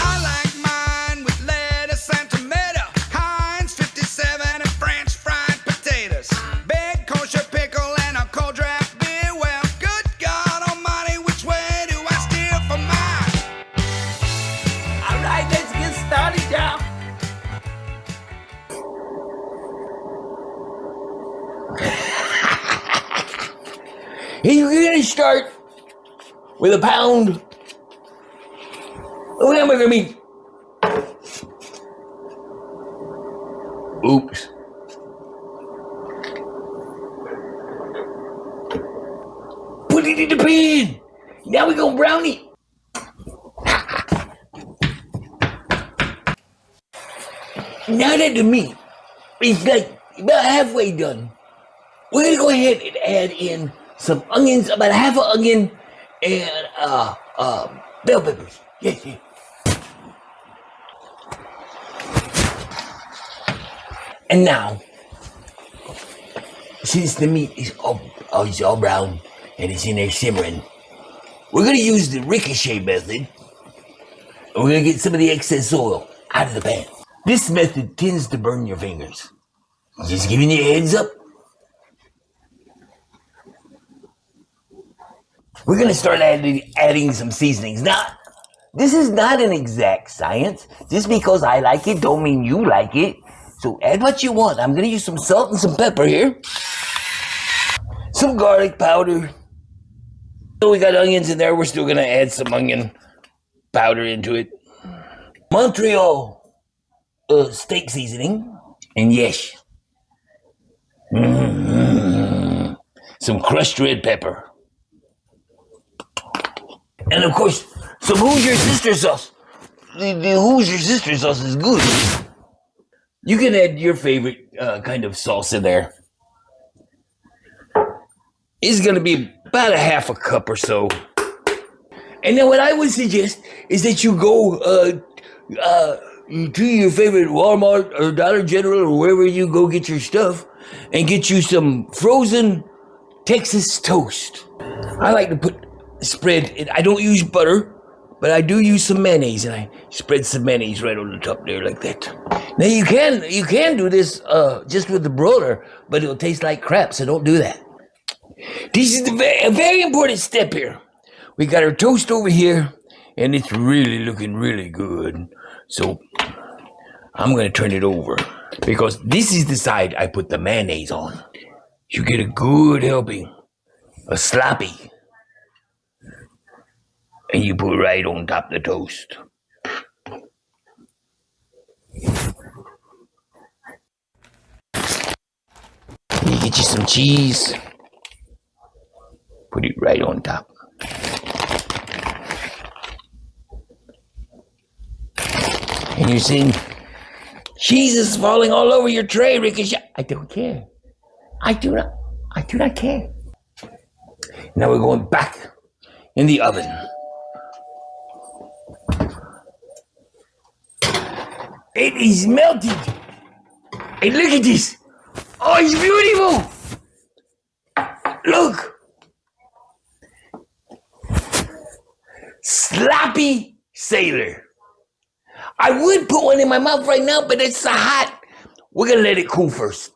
I like mine with lettuce and tomato, Heinz 57 and French fried potatoes, big kosher pickle and a cold draft beer. Well, good God Almighty, which way do I steer for mine? All right, let's get started, y'all. You're gonna start with a pound of hamburger meat. Oops. Put it in the pan. Now we're gonna brown it. Now that the meat is like about halfway done, we're gonna go ahead and add in some onions, about half an onion, and bell peppers. Yes. And now, since the meat is all brown and it's in there simmering, we're gonna use the Ricochet method. And we're gonna get some of the excess oil out of the pan. This method tends to burn your fingers. Just giving you a heads up. We're gonna start adding some seasonings. Now, this is not an exact science. Just because I like it don't mean you like it. So add what you want. I'm gonna use some salt and some pepper here. Some garlic powder. So we got onions in there. We're still gonna add some onion powder into it. Montreal steak seasoning. And yes, some crushed red pepper. And of course, some Hoosier sister sauce. The Hoosier sister sauce is good. You can add your favorite kind of sauce in there. It's gonna be about a half a cup or so. And then what I would suggest is that you go to your favorite Walmart or Dollar General or wherever you go get your stuff and get you some frozen Texas toast. I like to spread it. I don't use butter, but I do use some mayonnaise, and I spread some mayonnaise right on the top there like that. Now you can do this just with the broiler, but it'll taste like crap, so don't do that. This is a very important step here. We got our toast over here, and it's really looking really good. So I'm gonna turn it over because this is the side I put the mayonnaise on. You get a good helping, a sloppy, and you put it right on top of the toast. You get you some cheese, put it right on top. And you're seeing cheese is falling all over your tray, Ricochet. I don't care. I do not care. Now we're going back in the oven. It is melted. Hey, look at this. Oh, it's beautiful. Look. Sloppy Sailor. I would put one in my mouth right now, but it's so hot. We're gonna let it cool first.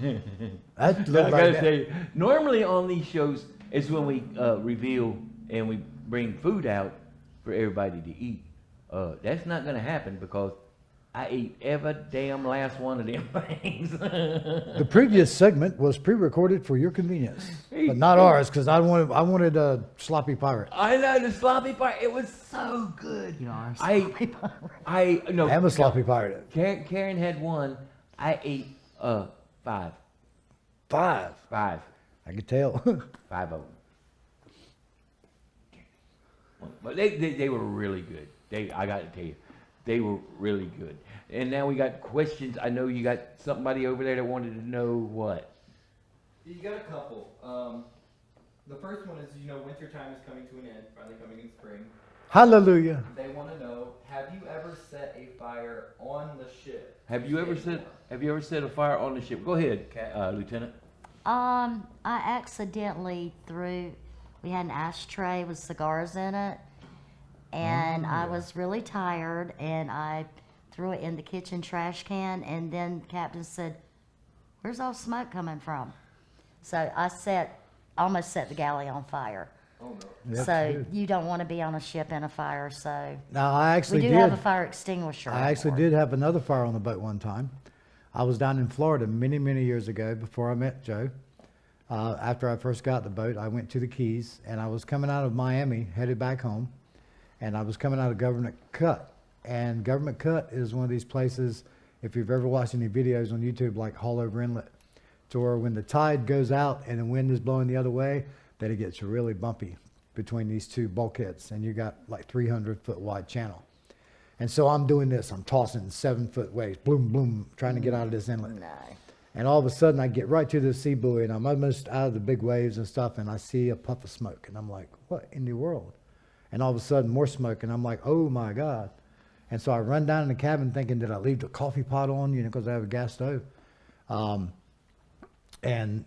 That I looked gotta like that. tell you, normally on these shows is when we reveal and we bring food out for everybody to eat. That's not gonna happen because I ate every damn last one of them things. The previous segment was pre-recorded for your convenience, but not ours, because I wanted a sloppy pirate. I know the sloppy part. It was so good. You are I no. I'm a sloppy pirate. Karen had one. I ate five. Five. Five. I could tell. 5 of them. But they were really good. I got to tell you, they were really good. And now we got questions. I know you got somebody over there that wanted to know what. You got a couple. The first one is, winter time is coming to an end, finally coming in spring. Hallelujah. They want to know, have you ever set a fire on the ship? Have you ever set a fire on the ship? Go ahead, Lieutenant. I accidentally we had an ashtray with cigars in it, and I was really tired, and I threw it in the kitchen trash can, and then the captain said, "Where's all smoke coming from?" So I almost set the galley on fire. Oh, no. Yep, So dude. you don't want to be on a ship in a fire, so Now I we actually do did. have a fire extinguisher. I on actually board. did have another fire on the boat one time. I was down in Florida many, many years ago before I met Joe. After I first got the boat, I went to the Keys, and I was coming out of Miami, headed back home, and I was coming out of Government Cut. And Government Cut is one of these places, if you've ever watched any videos on YouTube, like Haulover Inlet, to where when the tide goes out and the wind is blowing the other way, then it gets really bumpy between these two bulkheads, and you got like 300-foot wide channel. And so I'm doing this, I'm tossing 7-foot waves, boom, boom, trying to get out of this inlet. No. And all of a sudden I get right to the sea buoy, and I'm almost out of the big waves and stuff, and I see a puff of smoke, and I'm like, what in the world? And all of a sudden more smoke, and I'm like, oh my God. And so I run down in the cabin thinking, did I leave the coffee pot on, because I have a gas stove. And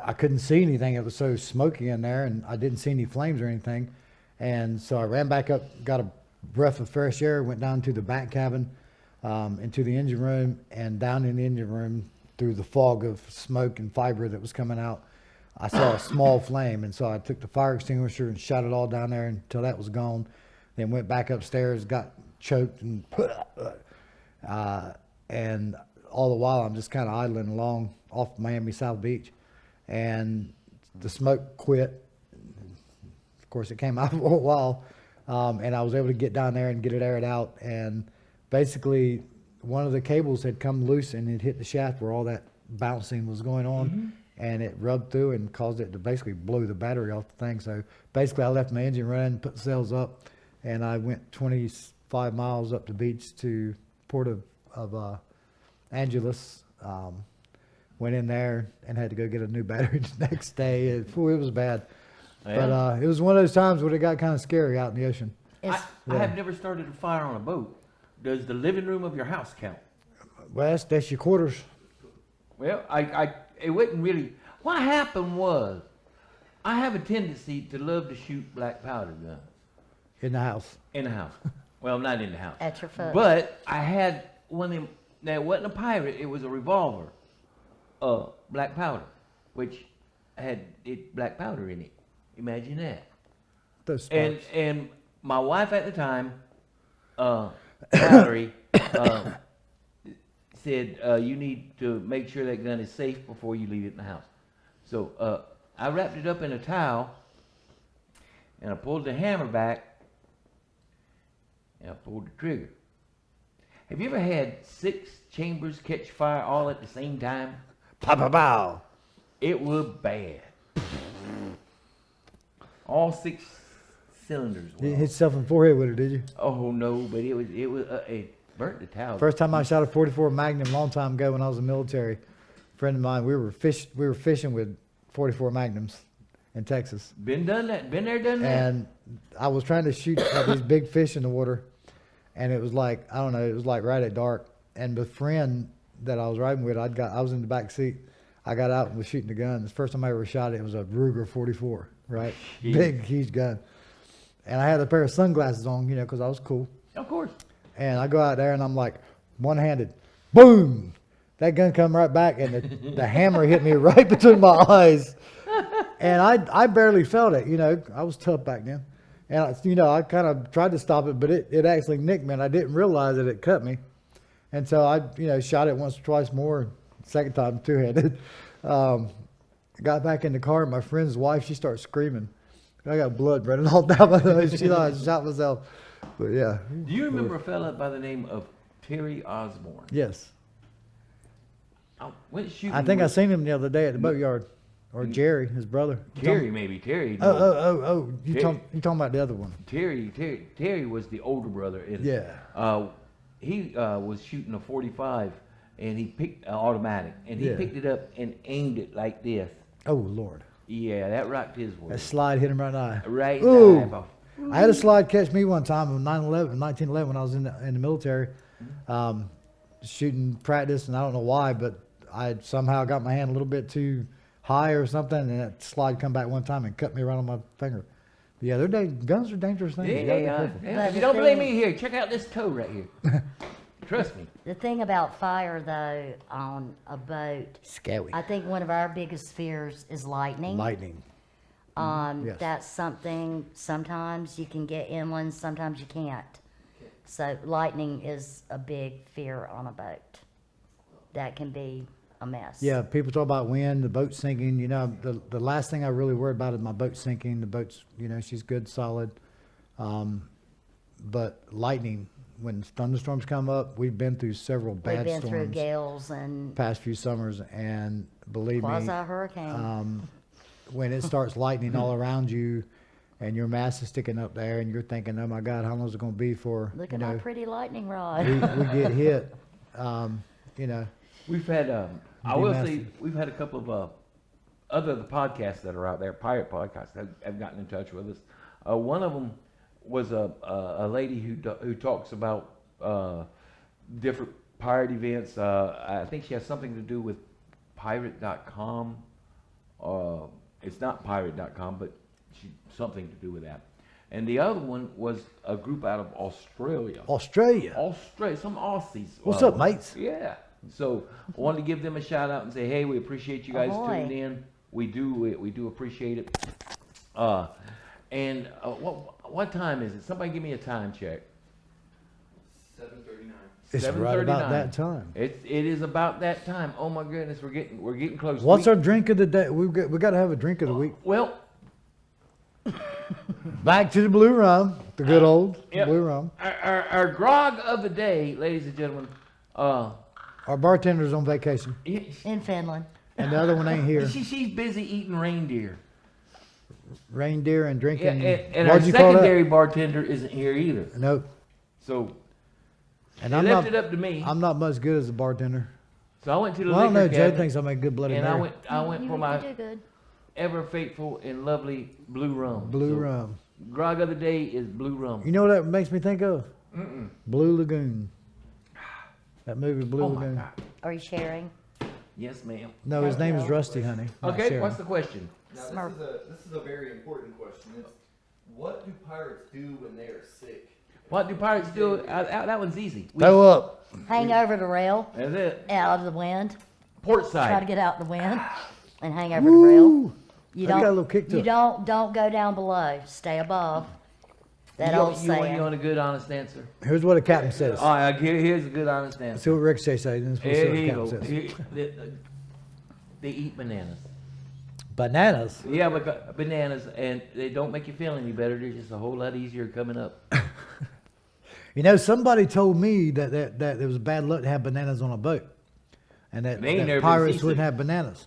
I couldn't see anything. It was so smoky in there, and I didn't see any flames or anything. And so I ran back up, got a breath of fresh air, went down to the back cabin, into the engine room, and down in the engine room through the fog of smoke and fiber that was coming out, I saw a small flame. And so I took the fire extinguisher and shot it all down there until that was gone. Then went back upstairs, got choked, and and all the while I'm just kind of idling along off Miami South Beach, and the smoke quit. Of course, it came out for a while, and I was able to get down there and get it aired out. And basically, one of the cables had come loose and it hit the shaft where all that bouncing was going on, and it rubbed through and caused it to basically blow the battery off the thing. So basically, I left my engine running, put the sails up, and I went 25 miles up the beach to Port of Angeles. Went in there and had to go get a new battery the next day. It was bad. But it was one of those times when it got kind of scary out in the ocean. It's, I have never started a fire on a boat. Does the living room of your house count? Well, that's your quarters Well, it wouldn't really. What happened was, I have a tendency to love to shoot black powder guns in the house. in the house. Well, not in the house. At your foot. But I had one of them. Now, it wasn't a pirate. It was a revolver, black powder, which had black powder in it. Imagine that. Those sparks. And my wife at the time, Valerie, said you need to make sure that gun is safe before you leave it in the house. So I wrapped it up in a towel, and I pulled the hammer back, and I pulled the trigger. Have you ever had 6 chambers catch fire all at the same time? Pow, pow, pow. It was bad. All 6 cylinders. You were hit yourself in the forehead with it, did you? Oh no, but it burnt the towel. First time I shot a 44 Magnum a long time ago when I was in the military. A friend of mine, we were fishing with 44 Magnums in Texas. Been there, done that. And I was trying to shoot at these big fish in the water, and it was like, I don't know, it was like right at dark. And the friend that I was riding with, I was in the back seat. I got out and was shooting the gun. The first time I ever shot it was a Ruger 44, right? Jeez. Big, huge gun. And I had a pair of sunglasses on, you know, because I was cool. Of course. And I go out there and I'm like, one-handed, boom! That gun come right back, and the hammer hit me right between my eyes. And I barely felt it, you know. I was tough back then. And, I kind of tried to stop it, but it actually nicked me, and I didn't realize that it cut me. And so I, shot it once or twice more. Second time, two-handed. Got back in the car, and my friend's wife, she started screaming. I got blood running all down my nose. She thought I shot myself. But yeah. Do you remember a fella by the name of Terry Osborne? Yes. I went shooting. I think I with seen him the other day at the boatyard. Or Jerry, his brother. Terry, maybe Terry. Oh. You Terry. talking about the other one. Terry was the older brother. Yeah. He was shooting a 45, and he picked an automatic, and he Yeah. picked it up and aimed it like this. Oh, Lord. Yeah, that rocked his That world. slide hit him right in the eye. Right. Ooh. Eyeball. I had a slide catch me one time in 1911 when I was in the military, shooting practice, and I don't know why, but I somehow got my hand a little bit too high or something, and that slide come back one time and cut me right on my finger. But yeah, guns are dangerous things. You gotta be careful. Yeah. But If you the don't believe thing- me, here, check out this toe right here. Trust me. The thing about fire, though, on a boat, Scary. I think one of our biggest fears is lightning. Lightning. Yes. That's something, sometimes you can get inland, sometimes you can't. So lightning is a big fear on a boat. That can be a mess. Yeah, people talk about wind, the boat sinking. The last thing I really worry about is my boat sinking. The boat's, she's good, solid. But lightning, when thunderstorms come up, we've been through several We've bad been through storms gales and past few summers, and believe me, quasi-hurricane. when it starts lightning all around you, and your mast is sticking up there, and you're thinking, oh my God, how long is it going to be for, Look at my pretty lightning rod. we get hit, We've had, I will say, massive. we've had a couple of other podcasts that are out there, pirate podcasts, that have gotten in touch with us. One of them was a lady who talks about different pirate events. I think she has something to do with pirate.com. It's not pirate.com, but something to do with that. And the other one was a group out of Australia. Australia. Some Aussies. What's up, mates? Yeah. So I wanted to give them a shout out and say, hey, we appreciate you guys Ahoy. tuning in. We do appreciate it. And what time is it? Somebody give me a time check. 7:39. It's right about that time. It is about that time. Oh my goodness, we're getting close. What's our drink of the day? We got to have a drink of the week. Well, Back to the blue rum, the good old yep. blue rum. Our grog of the day, ladies and gentlemen. Our bartender's on vacation, In Finland. and the other one ain't here. She's busy eating reindeer. Reindeer and Yeah, drinking. and our what'd you call that? secondary bartender isn't here either. Nope. So And they I'm left not. it up to me. I'm not much good as a bartender. So I went to the Well, I don't liquor know. Joe cabinet, thinks I make good Bloody and Mary. I went You for my do good. ever faithful and lovely blue rum. Blue So, rum. Grog of the day is blue rum. You know what that makes me think of? Blue Lagoon. That movie Blue Oh my Lagoon. God. Are you sharing? Yes, ma'am. No, his name is Rusty, honey. not Okay, Sharon. what's the question? Now, Smurf. this is a very important question. It's, what do pirates do when they are sick? What do pirates do? That one's easy. Throw up. Hang over the rail, That's it. out of the wind. Port Try to side. get out the wind and hang over the rail. You That got a don't. little kick to You it. don't go down below. Stay above. That You old want- you want saying. a good, honest answer? Here's what a captain says. All right, here's a good, honest answer. See what Ricochet says. And Here see what the you captain go. says. They eat bananas. Bananas. Yeah, but bananas, and they don't make you feel any better. They're just a whole lot easier coming up. You know, somebody told me that it was bad luck to have bananas on a boat, and that, They ain't never that been pirates seasick. wouldn't have bananas.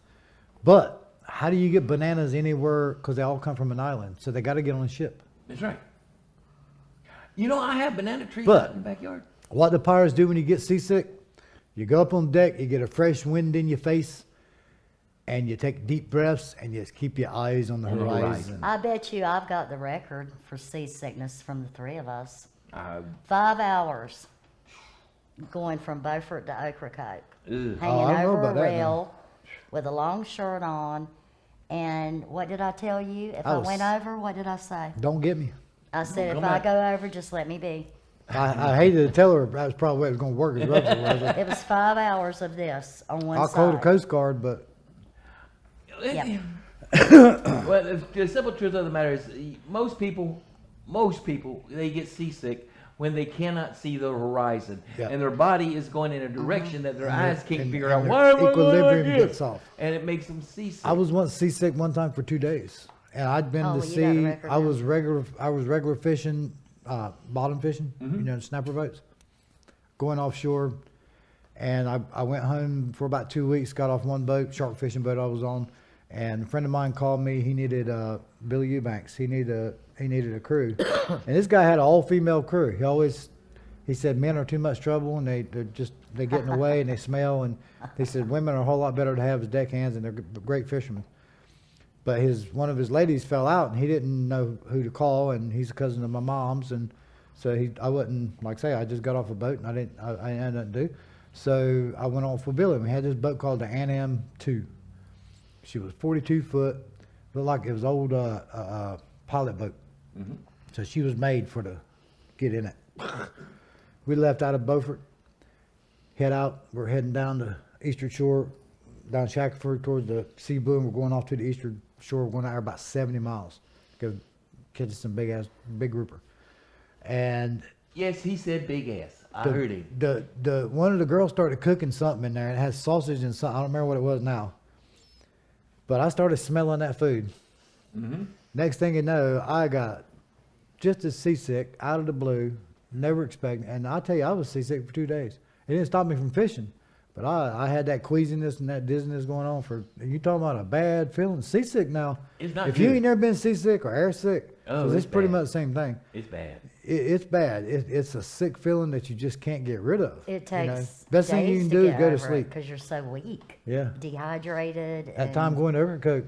But how do you get bananas anywhere? Because they all come from an island, so they got to get on a ship. That's right. You know, I have banana trees But- out in the backyard. What the pirates do when you get seasick? You go up on deck, you get a fresh wind in your face, and you take deep breaths, and you just keep your eyes on the On the horizon. horizon. I bet you I've got the record for seasickness from the three of us. Uh, 5 hours going from Beaufort to Ocracoke. ugh. Hanging Oh, I don't know over a about that now. rail with a long shirt on. And what did I tell you? If I I was- went over, what did I say? Don't get me. I said, if Come I back. go over, just let me be. I hated to tell her that was probably the way it was going to work. As rough as it was. It was 5 hours of this on one I'll side. call the Coast Guard, but Yep. Well, the simple truth of the matter is, most people, they get seasick when they cannot see the horizon, Yeah. and their body is going in a direction that their eyes can't and- figure and out. their Why am I going equilibrium like this? gets off. And it makes them seasick. I was once seasick one time for 2 days, and I'd been Oh, to well, you got a sea. record I now. was regular fishing, bottom fishing, Mm-hmm. you know, snapper boats, going offshore, and I went home for about 2 weeks. Got off one boat, shark fishing boat I was on, and a friend of mine called me. He needed Billy Eubanks. He needed a crew, and this guy had an all female crew. He said men are too much trouble, and they get in the way and they smell, and he said women are a whole lot better to have as deckhands, and they're great fishermen. But one of his ladies fell out, and he didn't know who to call, and he's a cousin of my mom's, and so I wasn't, like I say, I just got off a boat, and I had nothing to do. So I went on for Billy. We had this boat called the Anam 2. She was 42 foot, looked like it was old pilot boat. So she was made to get in it. We left out of Beaufort, head out. We're heading down the eastern shore, down Shackelford towards the Sea Blue, and we're going off to the eastern shore. We're going out there about 70 miles, go catch some big grouper. And Yes, he said big ass. I the- heard him. The one of the girls started cooking something in there. It has sausage and something. I don't remember what it was now. But I started smelling that food. Next thing you know, I got just as seasick out of the blue, never expecting. And I tell you, I was seasick for 2 days. It didn't stop me from fishing, but I had that queasiness and that dizziness going on for. You talking about a bad feeling? Seasick now. It's not If you good. ain't never been seasick or air sick, Oh, 'cause it's it's pretty bad. much the same thing. It's bad. It's bad. It's a sick feeling that you just can't get rid of. It you know? takes Best thing you can do is go to sleep. because you're so weak, Yeah. dehydrated. At time going to Overcoat,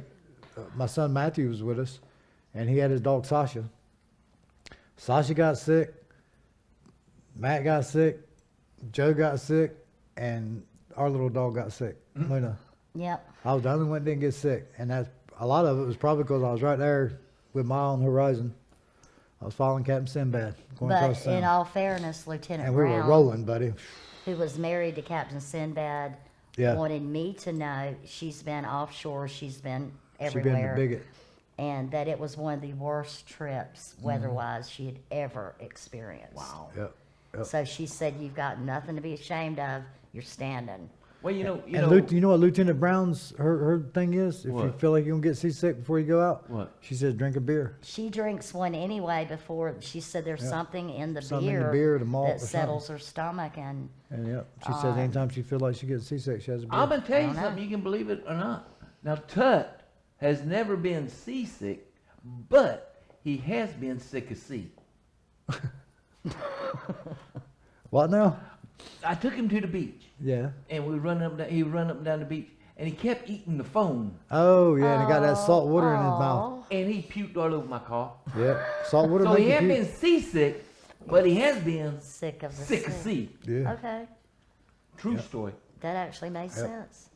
my son Matthew was with us, and he had his dog Sasha. Sasha got sick, Matt got sick, Joe got sick, and our little dog got sick, Luna. Yep. I was the only one that didn't get sick, and that's a lot of it was probably because I was right there with my eye on the horizon. I was following Captain Sinbad going across But the in sound. all fairness, Lieutenant And we were Brown, rolling, buddy. who was married to Captain Sinbad, Yeah. wanted me to know she's been offshore, she's been She everywhere, been the bigot. and that it was one of the worst trips weather-wise she had ever experienced. Wow. Yep. So she said, you've got nothing to be ashamed of. You're standing. Well, you know, You know what Lieutenant Brown's her thing is? If you What? feel like you're gonna get seasick before you go out, What? she says drink a beer. She drinks one anyway before. She said there's something in the Something in beer, the beer, the malt that or something. settles her stomach. And And yeah, she says anytime she feels like she gets seasick, she has a beer. I'm gonna tell you don't know. something. You can believe it or not. Now, Tut has never been seasick, but he has been sick of sea. What now? I took him to the beach, Yeah. and we run up. He run up and down the beach, and he kept eating the foam, Oh yeah, and he got that salt water in his mouth. and he puked all over my car. Yeah, salt water. So make he you hasn't puke. been seasick, but he has been sick of the sick of sea. sea. Yeah. Okay, True story. that actually made sense.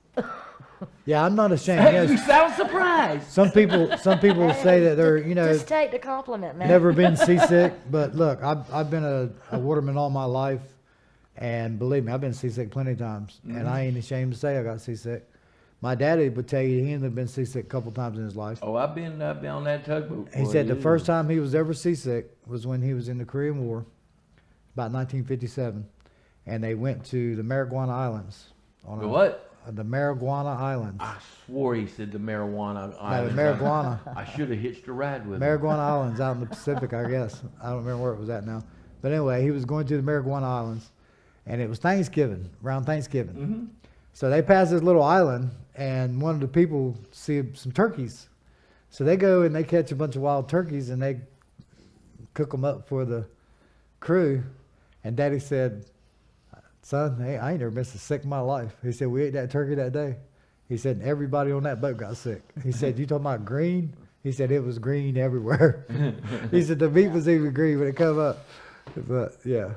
Yeah, I'm not ashamed. You Yes, sound surprised. some people say that they're Just take the compliment, man. never been seasick, but look, I've been a waterman all my life, and believe me, I've been seasick plenty of times, and I ain't ashamed to say I got seasick. My daddy would tell you he ended up been seasick a couple times in his life. Oh, I've been on that tugboat. He boy, said the yeah. first time he was ever seasick was when he was in the Korean War, about 1957, and they went to the Marijuana Islands. On The what? The Marijuana Islands. I swore he said the marijuana No, islands. marijuana. I should have hitched a ride with him. Marijuana Islands out in the Pacific, I guess. I don't remember where it was at now. But anyway, he was going to the Marijuana Islands, and it was Thanksgiving, around Thanksgiving. Mm-hmm. So they passed this little island, and one of the people see some turkeys. So they go and they catch a bunch of wild turkeys, and they cook them up for the crew. And Daddy said, son, hey, I ain't never missed a sick in my life. He said, we ate that turkey that day. He said, everybody on that boat got sick. He said, you talking about green? He said, it was green everywhere. He said, the meat was even green when it come up. But, yeah.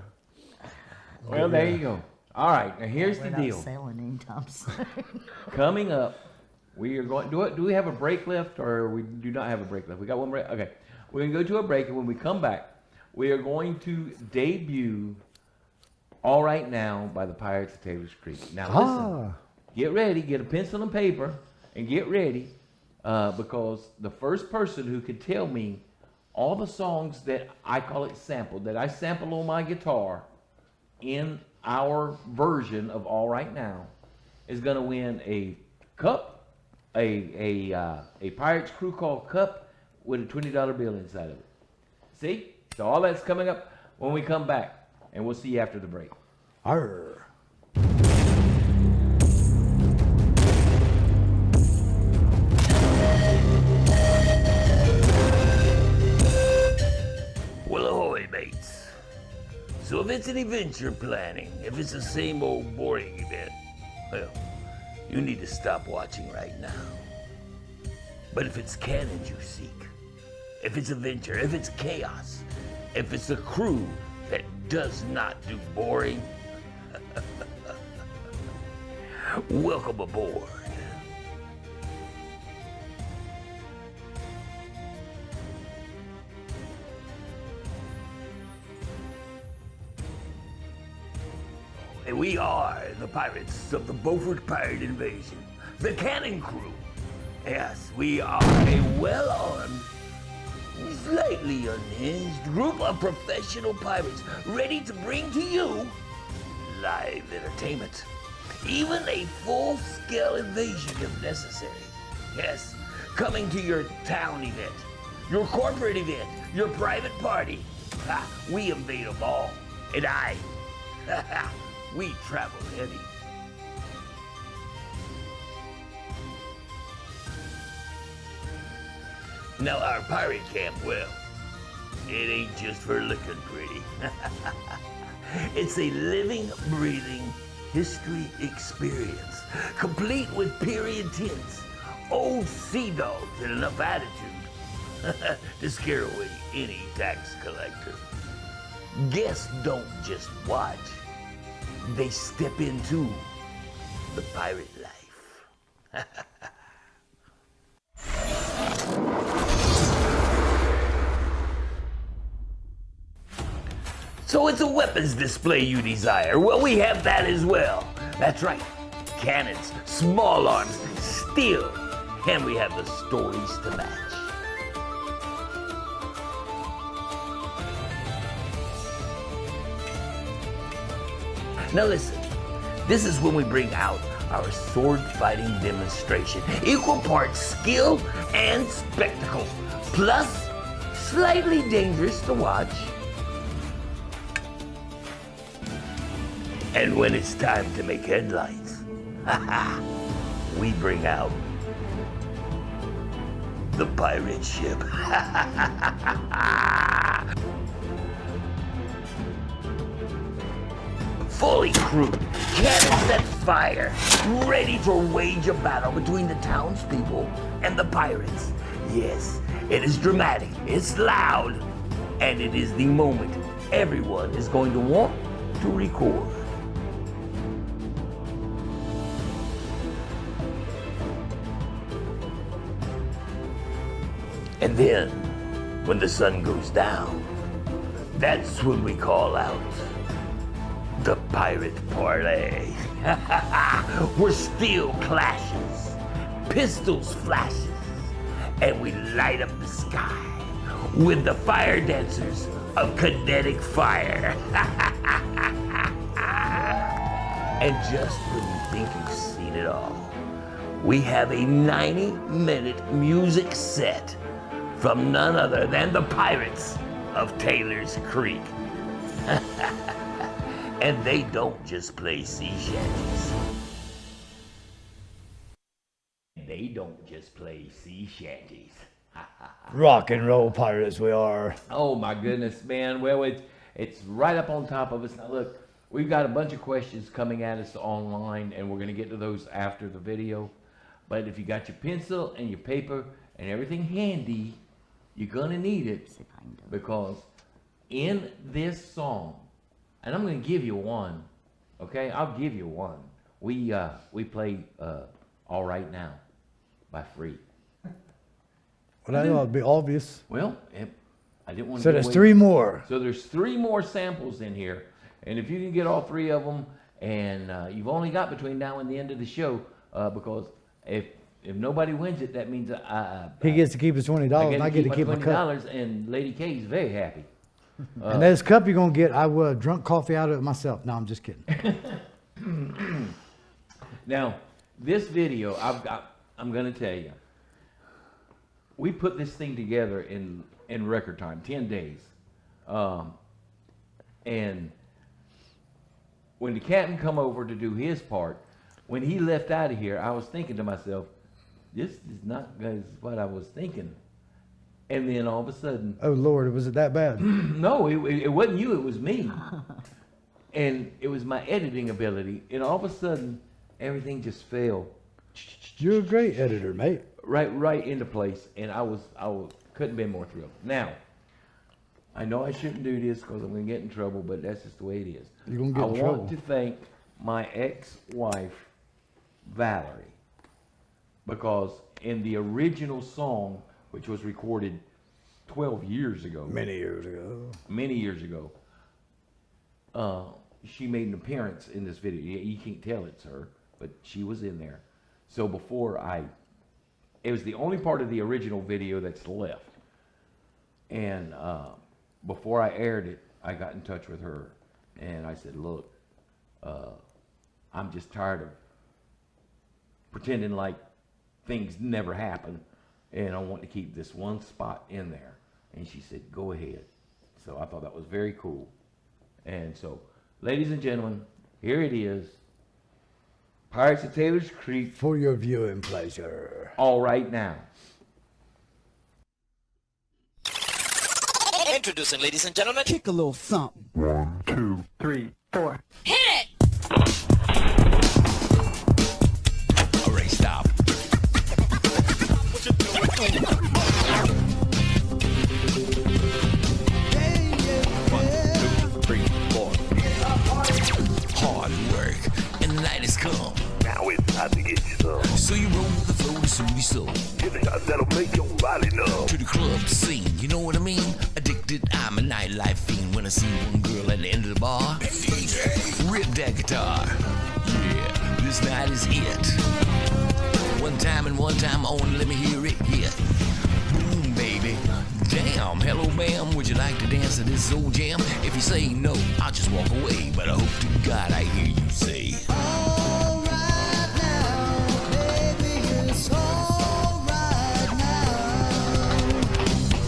Well, there you go. All right, now here's We're the not deal. selling anytime soon. Coming up, we are going. Do we have a break left, or we do not have a break left? We got one break. Okay, we're gonna go to a break, and when we come back, we are going to debut "All Right Now" by the Pirates of Taylor's Creek. Now listen, get ready, get a pencil and paper, and get ready, because the first person who could tell me all the songs that I call it sampled, that I sample on my guitar, in our version of All Right Now, is going to win a cup, a Pirates Crew Call cup with a $20 bill inside of it. See? So all that's coming up when we come back, and we'll see you after the break. Arr. Well, ahoy, mates. So if it's an event you're planning, if it's the same old boring event, well, you need to stop watching right now. But if it's cannons you seek, if it's adventure, if it's chaos, if it's a crew that does not do boring, welcome aboard. And we are the pirates of the Beaufort Pirate Invasion, the Cannon Crew. Yes, we are a well-armed, slightly unhinged group of professional pirates ready to bring to you live entertainment, even a full-scale invasion if necessary. Yes, coming to your town event, your corporate event, your private party. Ha, we invade them all, and we travel heavy. Now our pirate camp, well, it ain't just for looking pretty. It's a living, breathing history experience, complete with period tints, old sea dogs, and enough attitude to scare away any tax collector. Guests don't just watch, they step into the pirate life. So it's a weapons display you desire. Well, we have that as well. That's right. Cannons, small arms, steel, and we have the stories to match. Now listen, this is when we bring out our sword fighting demonstration. Equal parts skill and spectacle, plus slightly dangerous to watch. And when it's time to make headlines, we bring out the pirate ship. Fully crewed, cannon set fire, ready to wage a battle between the townspeople and the pirates. Yes, it is dramatic, it's loud, and it is the moment everyone is going to want to record. And then, when the sun goes down, that's when we call out the pirate parlay. Where steel clashes, pistols flashes, and we light up the sky with the fire dancers of kinetic fire. And just when you think you've seen it all, we have a 90-minute music set from none other than the Pirates of Taylor's Creek. And they don't just play sea shanties. They don't just play sea shanties. Rock and roll pirates we are. Oh my goodness, man. Well, it's right up on top of us. Now look, we've got a bunch of questions coming at us online, and we're going to get to those after the video. But if you got your pencil and your paper and everything handy, you're going to need it, because in this song, and I'm going to give you one, okay? I'll give you one. We play All Right Now by Free. Well, that ought to be obvious. Well, I didn't want to. So there's 3 more. So there's 3 more samples in here, and if you can get all 3 of them, and you've only got between now and the end of the show, because if nobody wins it, that means He gets to keep his $20, and I get to keep my cup. $20, and Lady K's very happy. And this cup you're gonna get, I would have drunk coffee out of it myself. No, I'm just kidding. Now, this video, I'm gonna tell you, we put this thing together in record time, 10 days. And when the captain come over to do his part, when he left out of here, I was thinking to myself, this is not what I was thinking. And then all of a sudden... Oh, Lord, was it that bad? No, it wasn't you, it was me. And it was my editing ability. And all of a sudden, everything just fell. You're a great editor, mate. Right into place. And I couldn't be more thrilled. Now, I know I shouldn't do this because I'm going to get in trouble, but that's just the way it is. You're going to get in trouble. I want to thank my ex-wife, Valerie, because in the original song, which was recorded 12 years ago. Many years ago. She made an appearance in this video. You can't tell it's her, but she was in there. So it was the only part of the original video that's left. And before I aired it, I got in touch with her, and I said, look, I'm just tired of pretending like things never happen, and I want to keep this one spot in there. And she said, go ahead. So I thought that was very cool. And so, ladies and gentlemen, here it is. Pirates of Taylor's Creek. For your viewing pleasure. All Right Now. Introducing, ladies and gentlemen. Kick a little something. 1, 2, 3, 4. Hit it! All right, stop. What you doing? 1, 2, 3, 4. Hard work, and the night has come. Now it's time to get some. So you roll with the flow to suit your soul. Get the shots that'll make your body numb. To the club scene, you know what I mean? Addicted, I'm a nightlife fiend. When I see one girl at the end of the bar, DJ, rip that guitar. Yeah, this night is it. One time and one time only, let me hear it hit. Boom, baby. Damn, Sam, hello ma'am, would you like to dance to this old jam? If you say no, I'll just walk away. But I hope to God I hear you say, alright now, baby, it's alright now.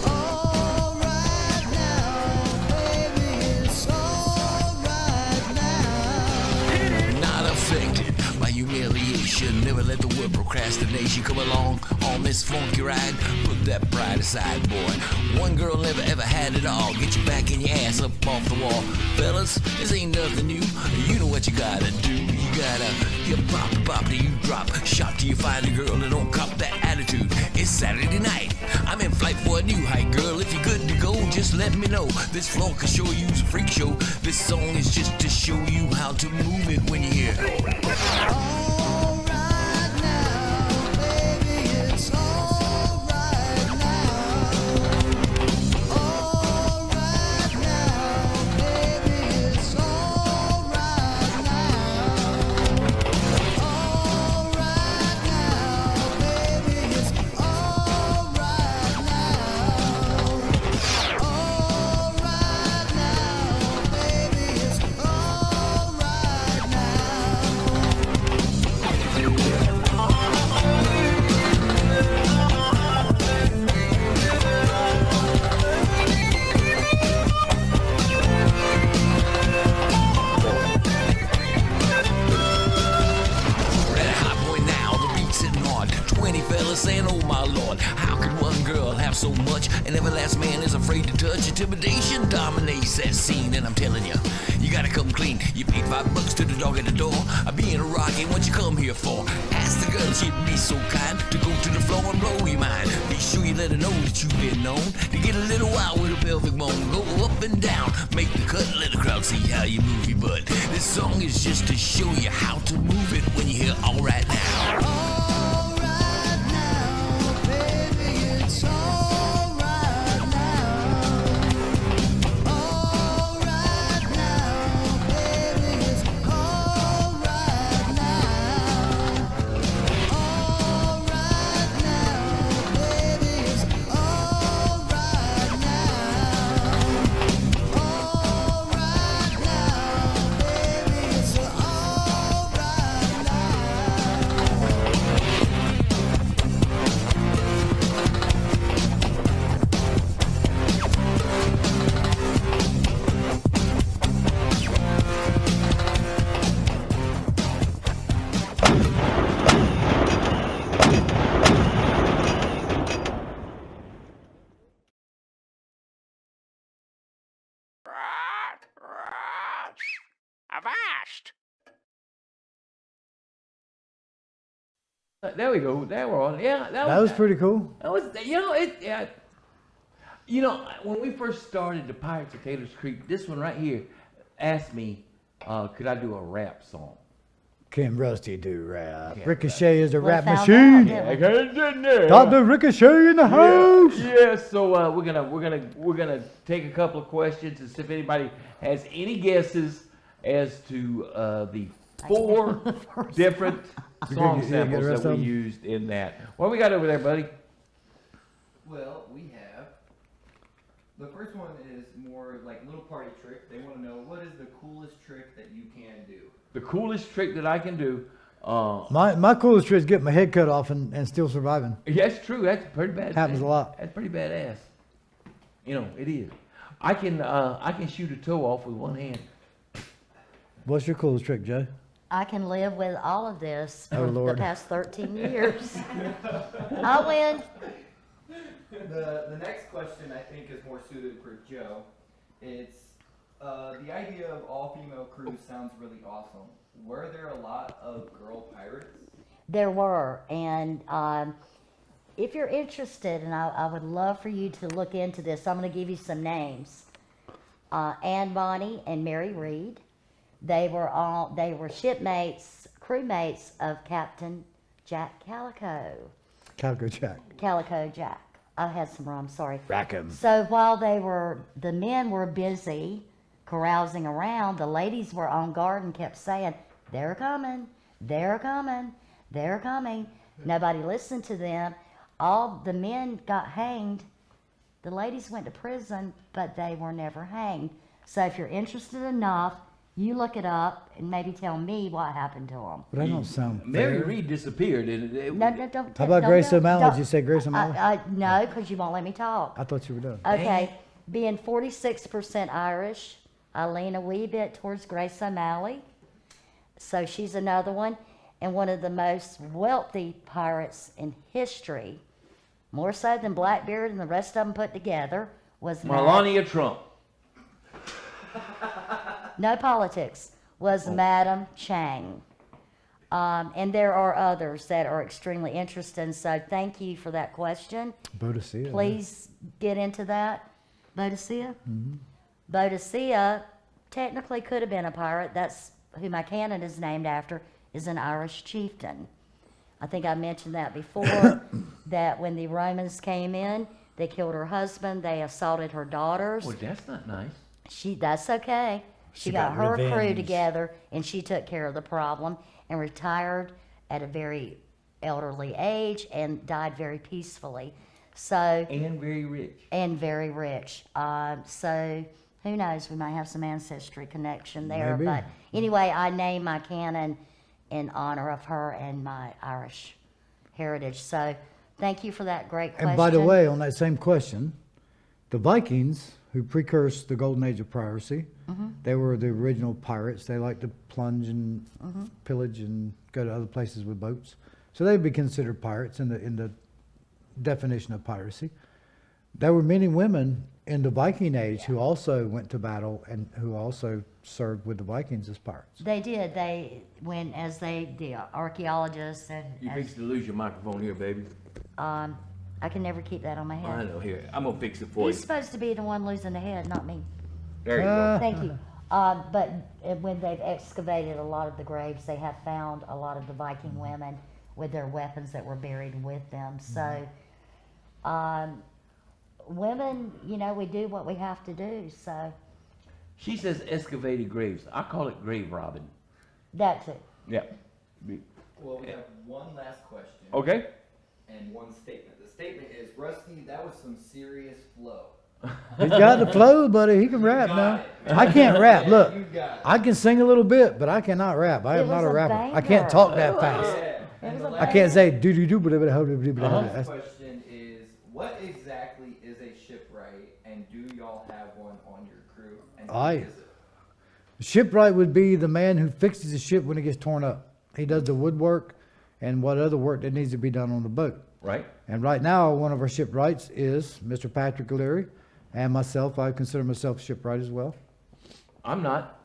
Alright now, baby, it's alright now. Not affected by humiliation. Never let the word procrastination come along on this funky ride. Put that pride aside, boy. One girl never ever had it all. Get your back and your ass up off the wall. Fellas, this ain't nothing new. You know what you gotta do. You gotta hip pop till you drop. Shop till you find a girl that don't cop that attitude. It's Saturday night. I'm in flight for a new hike, girl. If you're good to go, just let me know. This floor can show you's a freak show. This song is just to show you how to move it when you hear it. Saying, oh my lord, how could one girl have so much? An everlast man is afraid to touch. Intimidation dominates that scene, and I'm telling you, you gotta come clean. You paid $5 to the dog at the door. Being a rock ain't what you come here for. Ask the girl if she'd be so kind to go to the floor and blow your mind. Be sure you let her know that you've been known to get a little wild with a pelvic bone. Go up and down, make the cut, let the crowd see how you move your butt. This song is just to show you how to move it when you hear all right now. Avast! There we go. There we're on. Yeah, That was pretty cool. That was, you know, it. Yeah. You know, when we first started the Pirates of Taylor's Creek, this one right here asked me, could I do a rap song? Can Rusty do rap? Yeah, Ricochet is a We rap found machine. out, didn't we? Dr. Ricochet in the house. Yeah, so we're gonna take a couple of questions and see if anybody has any guesses as to the 4 different song You samples get the rest that of we 'em? used in that. What we got over there, buddy? Well, we have. The first one is more like little party trick. They want to know what is the coolest trick that you can do. The coolest trick that I can do. My coolest trick is getting my head cut off and still surviving. Yeah, that's true. That's pretty bad. Happens a lot. That's pretty badass. You know, it is. I can shoot a toe off with one hand. What's your coolest trick, Joe? I can live with all of this Oh, for the Lord. past 13 years. I win. The next question I think is more suited for Joe. It's the idea of all female crews sounds really awesome. Were there a lot of girl pirates? There were, and if you're interested, and I would love for you to look into this, I'm going to give you some names. Ann Bonny and Mary Reed. They were shipmates, crewmates of Captain Jack Calico. Calico Jack. Calico Jack. I had some wrong, sorry. Rack 'em. So while the men were busy carousing around, the ladies were on guard and kept saying, "They're coming, they're coming, they're coming." Nobody listened to them. All the men got hanged The ladies went to prison, but they were never hanged. So if you're interested enough, you look it up and maybe tell me what happened to them. But that don't sound Mary fair. Reed disappeared. And No, no, don't. How about don't- Grace don't- O'Malley? don't- Did you say Grace O'Malley? No, because you won't let me talk. I thought you were done. Okay, being 46% Irish, I lean a wee bit towards Grace O'Malley. So she's another one. And one of the most wealthy pirates in history, more so than Blackbeard and the rest of them put together, was Melania Trump. no politics, was Madam Chang. And there are others that are extremely interesting. So thank you for that question. Bodicea. Please get into that. Bodicea? Bodicea technically could have been a pirate. That's who my canon is named after, is an Irish chieftain. I think I mentioned that before, that when the Romans came in, they killed her husband, they assaulted her daughters. Well, that's not nice. That's okay. She got got her crew revenge. together and she took care of the problem and retired at a very elderly age and died very peacefully. So, And very rich. and very rich. So who knows? We might have some ancestry connection there. Maybe. But anyway, I named my canon in honor of her and my Irish heritage. So thank you for that great question. And by the way, on that same question, the Vikings, who precursed the golden age of piracy, they were the original pirates. They liked to plunge and pillage and go to other places with boats. So they'd be considered pirates in the definition of piracy. There were many women in the Viking age who also went to battle and who also served with the Vikings as pirates. They did. The archaeologists and You as, fix to lose your microphone here, baby. I can never keep that on my I head. know. Here, I'm gonna fix it for He's you. supposed to be the one losing the head, not me. There you go. Thank you. But when they've excavated a lot of the graves, they have found a lot of the Viking women with their weapons that were buried with them. So, women, we do what we have to do. So, She says excavated graves. I call it grave robbing. that too. Yeah. Well, we have one last question. Okay. And one statement. The statement is, Rusty, that was some serious flow. He's got the flow, buddy. He can rap got now. it. I can't rap. Look, You got it. I can sing a little bit, but I cannot rap. I It am not was a a rapper. I banger. can't talk that fast. Yeah. And the I last, can't say do do do but the last that's question is, what exactly is a shipwright, and do y'all have one on your crew? And who Aye. is it? Shipwright would be the man who fixes the ship when it gets torn up. He does the woodwork and what other work that needs to be done on the boat. Right. And right now, one of our shipwrights is Mr. Patrick O'Leary, and myself. I consider myself a shipwright as well. I'm not.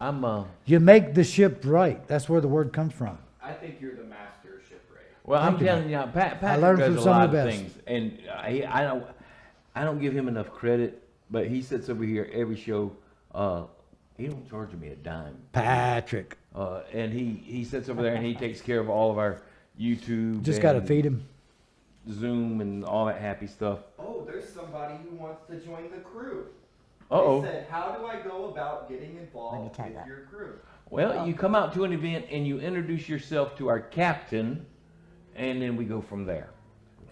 I'm You make the ship right. That's where the word comes from. I think you're the master shipwright. Well, I'm Thank you, telling you, now, Patrick learned does from a some lot of the of best. things, and I don't give him enough credit. But he sits over here every show. He don't charge me a dime. Patrick. And he sits over there and he takes care of all of our YouTube. Just got to and feed him. Zoom and all that happy stuff. Oh, there's somebody who wants to join the crew. Uh-oh. They said, how do I go about getting Let me involved try with that. your crew? Well, you come out to an event and you introduce yourself to our captain, and then we go from there.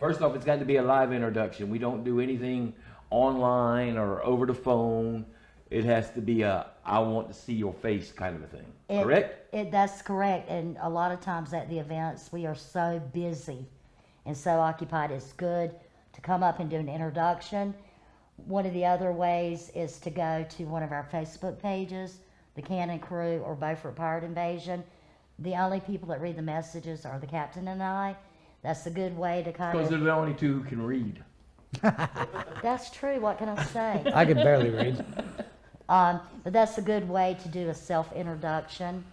First off, it's got to be a live introduction. We don't do anything online or over the phone. It has to be a I want to see your face kind of a thing. Correct? That's correct. And a lot of times at the events, we are so busy and so occupied. It's good to come up and do an introduction. One of the other ways is to go to one of our Facebook pages, the Cannon Crew or Beaufort Pirate Invasion. The only people that read the messages are the captain and I. That's a good way to kind Because they're of. the only two who can read. That's true. What can I say? I can barely read. But that's a good way to do a self-introduction.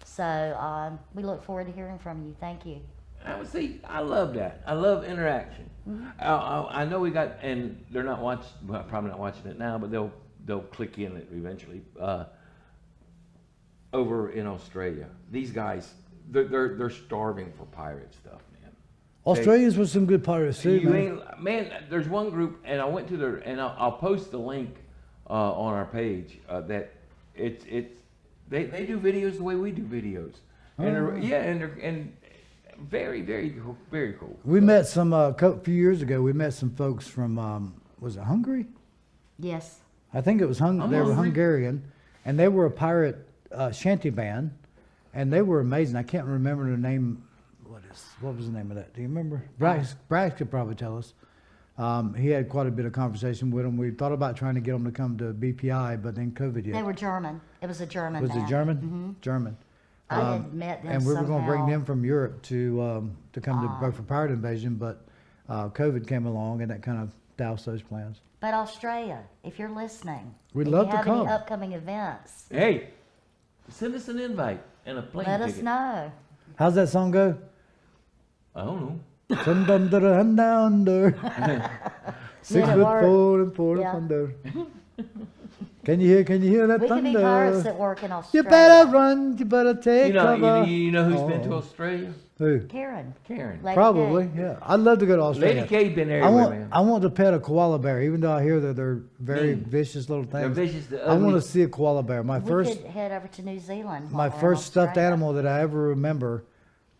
So we look forward to hearing from you. Thank you. I would say I love that. I love interaction. I know we got, and they're not watching. Well, probably not watching it now, but they'll click in it eventually. Over in Australia, these guys they're starving for pirate stuff, man. Australians with some good pirates too, You man. man, there's one group, and I went to their, and I'll post the link on our page. That it's they do videos the way we do videos, and and very very very cool. We met some a few years ago. We met some folks from was it Hungary? Yes. I think it was they were hungry. Hungarian, and they were a pirate shanty band, and they were amazing. I can't remember the name. What was the name of that? Do you remember? Brax could probably tell us. He had quite a bit of conversation with them. We thought about trying to get them to come to BPI, but then COVID hit. They were German. It was a German Was band. it German? German. I had met them And we were going to bring somehow. them from Europe to come to Beaufort Pirate Invasion, but COVID came along and that kind of doused those plans. But Australia, if you're listening, We'd if love you to have come. any upcoming events, Hey, send us an invite and a plane let ticket. us know. How's that song go? I don't know. Sun thunder and under. 6 Yeah, foot work. 4 and 4 Yeah. thunder. Can you hear that We can thunder? be pirates that work in You Australia. better run, you better take You know, cover. you know who's been to Oh. Australia? Who? Karen. Karen. Lady Probably, K. yeah. I'd love to go to Australia. Lady K been there I everywhere, want, man. I want to pet a koala bear, even though I hear that they're very Mean. vicious little They're things. vicious, they're I want ugly. to see a koala bear. My We first, could head over to New Zealand. my while we're in first stuffed Australia. animal that I ever remember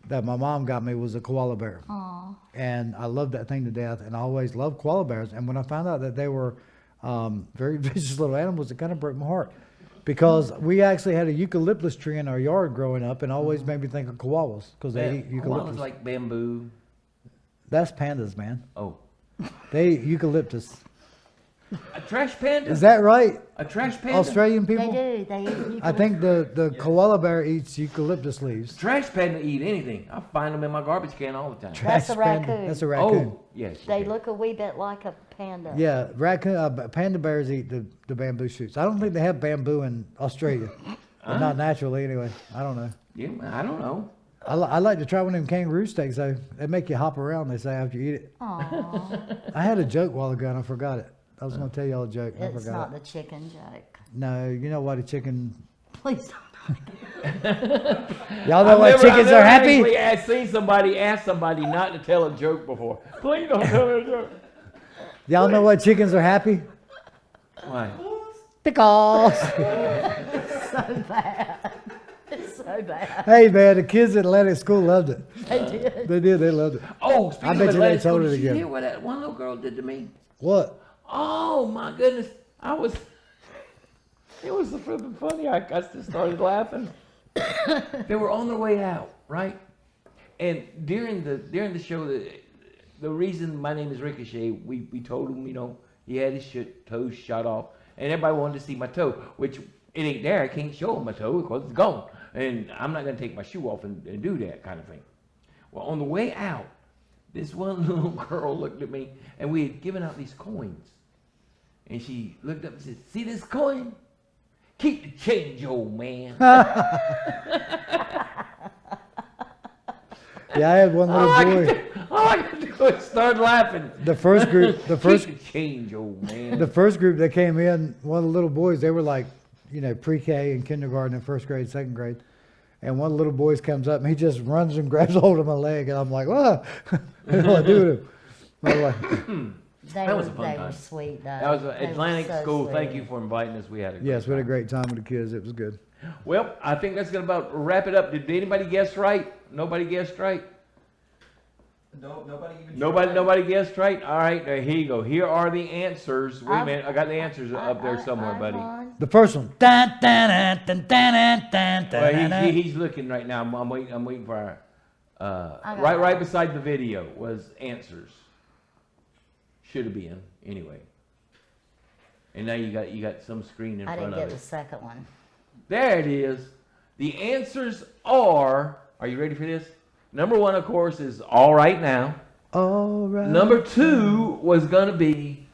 that my mom got me was a koala bear. Aw. And I loved that thing to death, and I always loved koala bears. And when I found out that they were very vicious little animals, it kind of broke my heart. Because we actually had a eucalyptus tree in our yard growing up, and always made me think of koalas because they eat eucalyptus. Koalas like bamboo. That's pandas, man. Oh, They eat eucalyptus. a trash panda. Is that right? A trash panda. Australian They people? do. They eat I think the koala bear eats eucalyptus leaves. Trash panda eat anything. I find them in my garbage can all the time. That's a Trash panda. raccoon. That's a raccoon. Oh, yes. They okay. look a wee bit like a panda. Yeah, raccoon. Panda bears eat the bamboo shoots. I don't think they have bamboo in Australia. But not naturally, anyway. I don't know. Yeah, I don't know. I like to try one of them kangaroo steaks, though. They make you hop around, they say, after you eat it. Aw. I had a joke a while ago, and I forgot it. I was going to tell y'all a joke, and I It's forgot not it. the chicken joke. No, you know why the chicken... Please don't. Y'all know why chickens are happy? I've seen somebody ask somebody not to tell a joke before. Please don't tell a joke. Y'all know why chickens are happy? Why? Because... So bad. It's so bad. Hey, man, the kids at Atlantic School loved it. They did. They did, they loved it. Oh, speaking I bet of you they Atlantic told School, it did you again. hear what that one little girl did to me? What? Oh my goodness! It was so flipping funny. I just started laughing. They were on their way out, right? And during the show, the reason my name is Ricochet, we told him, you know, he had his toes shot off, and everybody wanted to see my toe, which it ain't there. I can't show him my toe because it's gone, and I'm not gonna take my shoe off and do that kind of thing. Well, on the way out, this one little girl looked at me, and we had given out these coins. And she looked up and said, "See this coin? Keep the change, old man." Yeah, I had one little boy. All I could do was start laughing. The first group, Keep the change, old man. the first group that came in, one of the little boys, they were like, you know, pre-K and kindergarten and first grade, second grade. And one of the little boys comes up and he just runs and grabs hold of my leg. And I'm like, what? What do I do with him? I'm like, They That were, was a fun they time. were sweet, though. That was They were Atlantic so School. Thank sweet. you for inviting us. We had a great yes, we had a time. great time with the kids. It was good. Well, I think that's gonna about wrap it up. Did anybody guess right? Nobody guessed right. No, nobody even. Nobody guessed right. All right, here you go. Here are the answers. Wait a I've- minute, I got the answers up there somewhere, I buddy. won. The first one. Dun, dun, dun, dun, dun, dun, dun, Well, dun, dun. he's looking right now. I'm waiting for our. I got Right it. beside the video was answers. Should have been anyway. And now you got some screen in I front didn't of get it. the second one. There it is. The answers are. Are you ready for this? Number one, of course, is All Right Now. All right. Number two was gonna be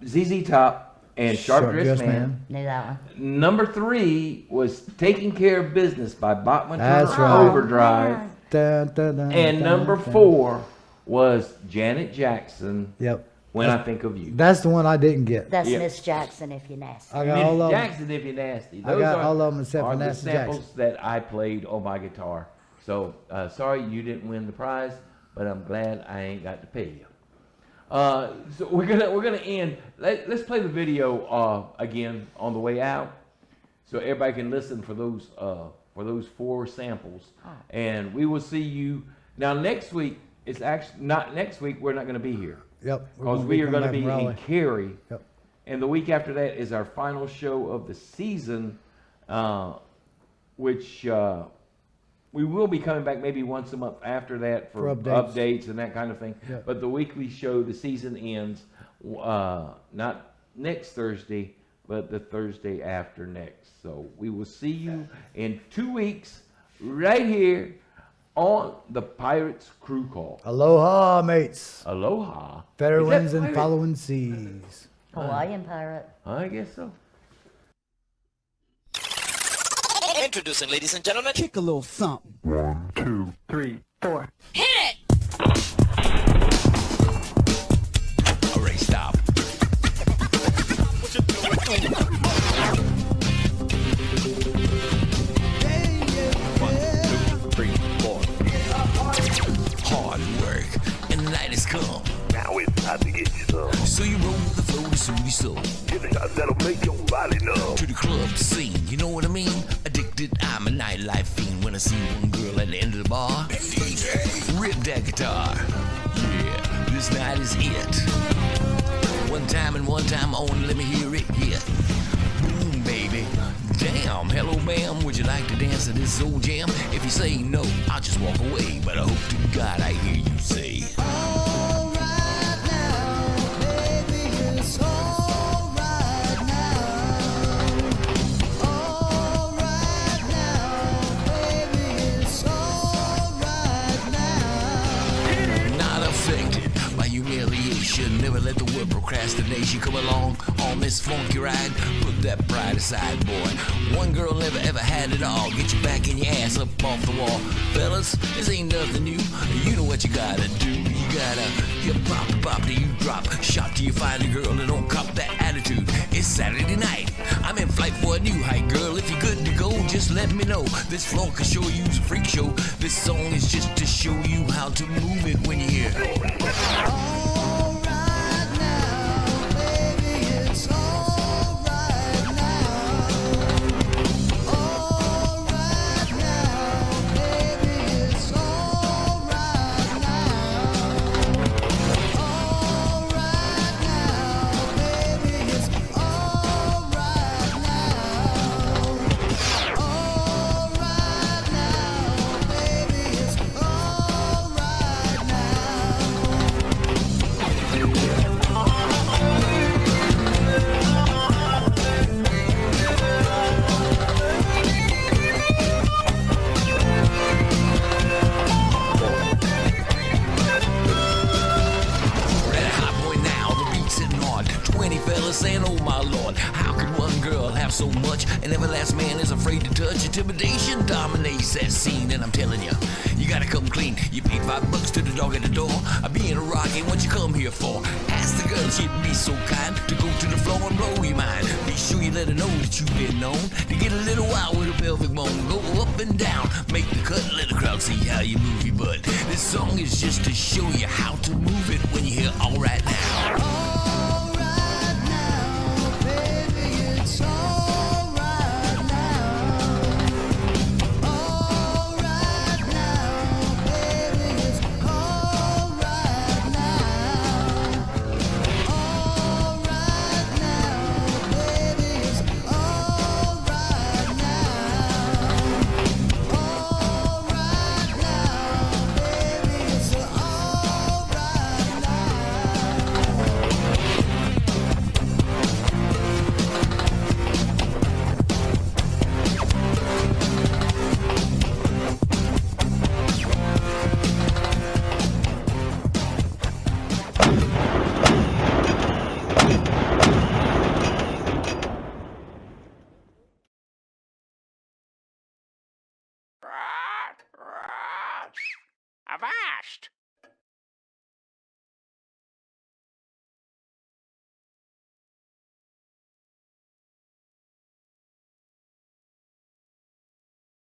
ZZ Top and Sharp Dressed Man. Knew that one. Number three was Taking Care of Business by Bachman That's Turner right. Overdrive. Dun, dun, dun, And dun, number dun. four was Janet Jackson, Yep. When I Think of You. That's the one I didn't get. That's Yeah. Miss Jackson, if you're nasty. I got Miss all of them. Jackson, if you're nasty. I got are- all of them except for are the Nasty samples Jackson. that I played on my guitar. So sorry you didn't win the prize, but I'm glad I ain't got to pay you. So we're gonna end. Let's play the video again on the way out, so everybody can listen for those four samples. And we will see you now next week. It's actually not next week. We're not going to be here. Yep. we're Because gonna we are coming going to back be from in Raleigh. Cary. Yep. And the week after that is our final show of the season, which we will be coming back maybe once a month after that for For updates. updates and that kind of thing. Yep. But the weekly show, the season ends not next Thursday, but the Thursday after next. So we will see you in 2 weeks right here on the Pirates Crew Call. Aloha, mates. Aloha. Better Is that winds and pirate? following seas. Hawaiian pirate. I guess so. Introducing, ladies and gentlemen. Kick a little something. 1, 2, 3, 4. Alright, stop. What you doing? 1, 2, 3, 4. Hard work, and the night has come. Now it's time to get you some. So you roll with the flow to suit your soul. Get the shots that'll make your body numb. To the club scene, you know what I mean? Addicted, I'm a nightlife fiend. When I see one girl at the end of the bar, DJ, rip that guitar. Yeah, this night is it. One time and one time only, let me hear it hit. Boom, baby. Damn, hello, ma'am. Would you like to dance to this old jam? If you say no, I'll just walk away. But I hope to God I hear you say, not affected by humiliation. Never let the word procrastination come along on this funky ride. Put that pride aside, boy. One girl never ever had it all. Get your back and your ass up off the wall. Fellas, this ain't nothing new. You know what you gotta do. You gotta hip pop till you drop. Shop till you find a girl that don't cop that attitude. It's Saturday night. I'm in flight for a new hike, girl. If you're good to go, just let me know. This floor can show you's a freak show. This song is just to show you how to move it when you hear it. Saying, oh my lord, how could one girl have so much? An everlast man is afraid to touch. Intimidation dominates that scene, and I'm telling you, you gotta come clean. You paid $5 to the dog at the door. I being a rock ain't what you come here for. Ask the girl if she'd be so kind to go to the floor and blow your mind. Be sure you let her know that you've been known to get a little wild with a pelvic bone. Go up and down, make the cut, let the crowd see how you move your butt. This song is just to show you how to move it when you hear all right now.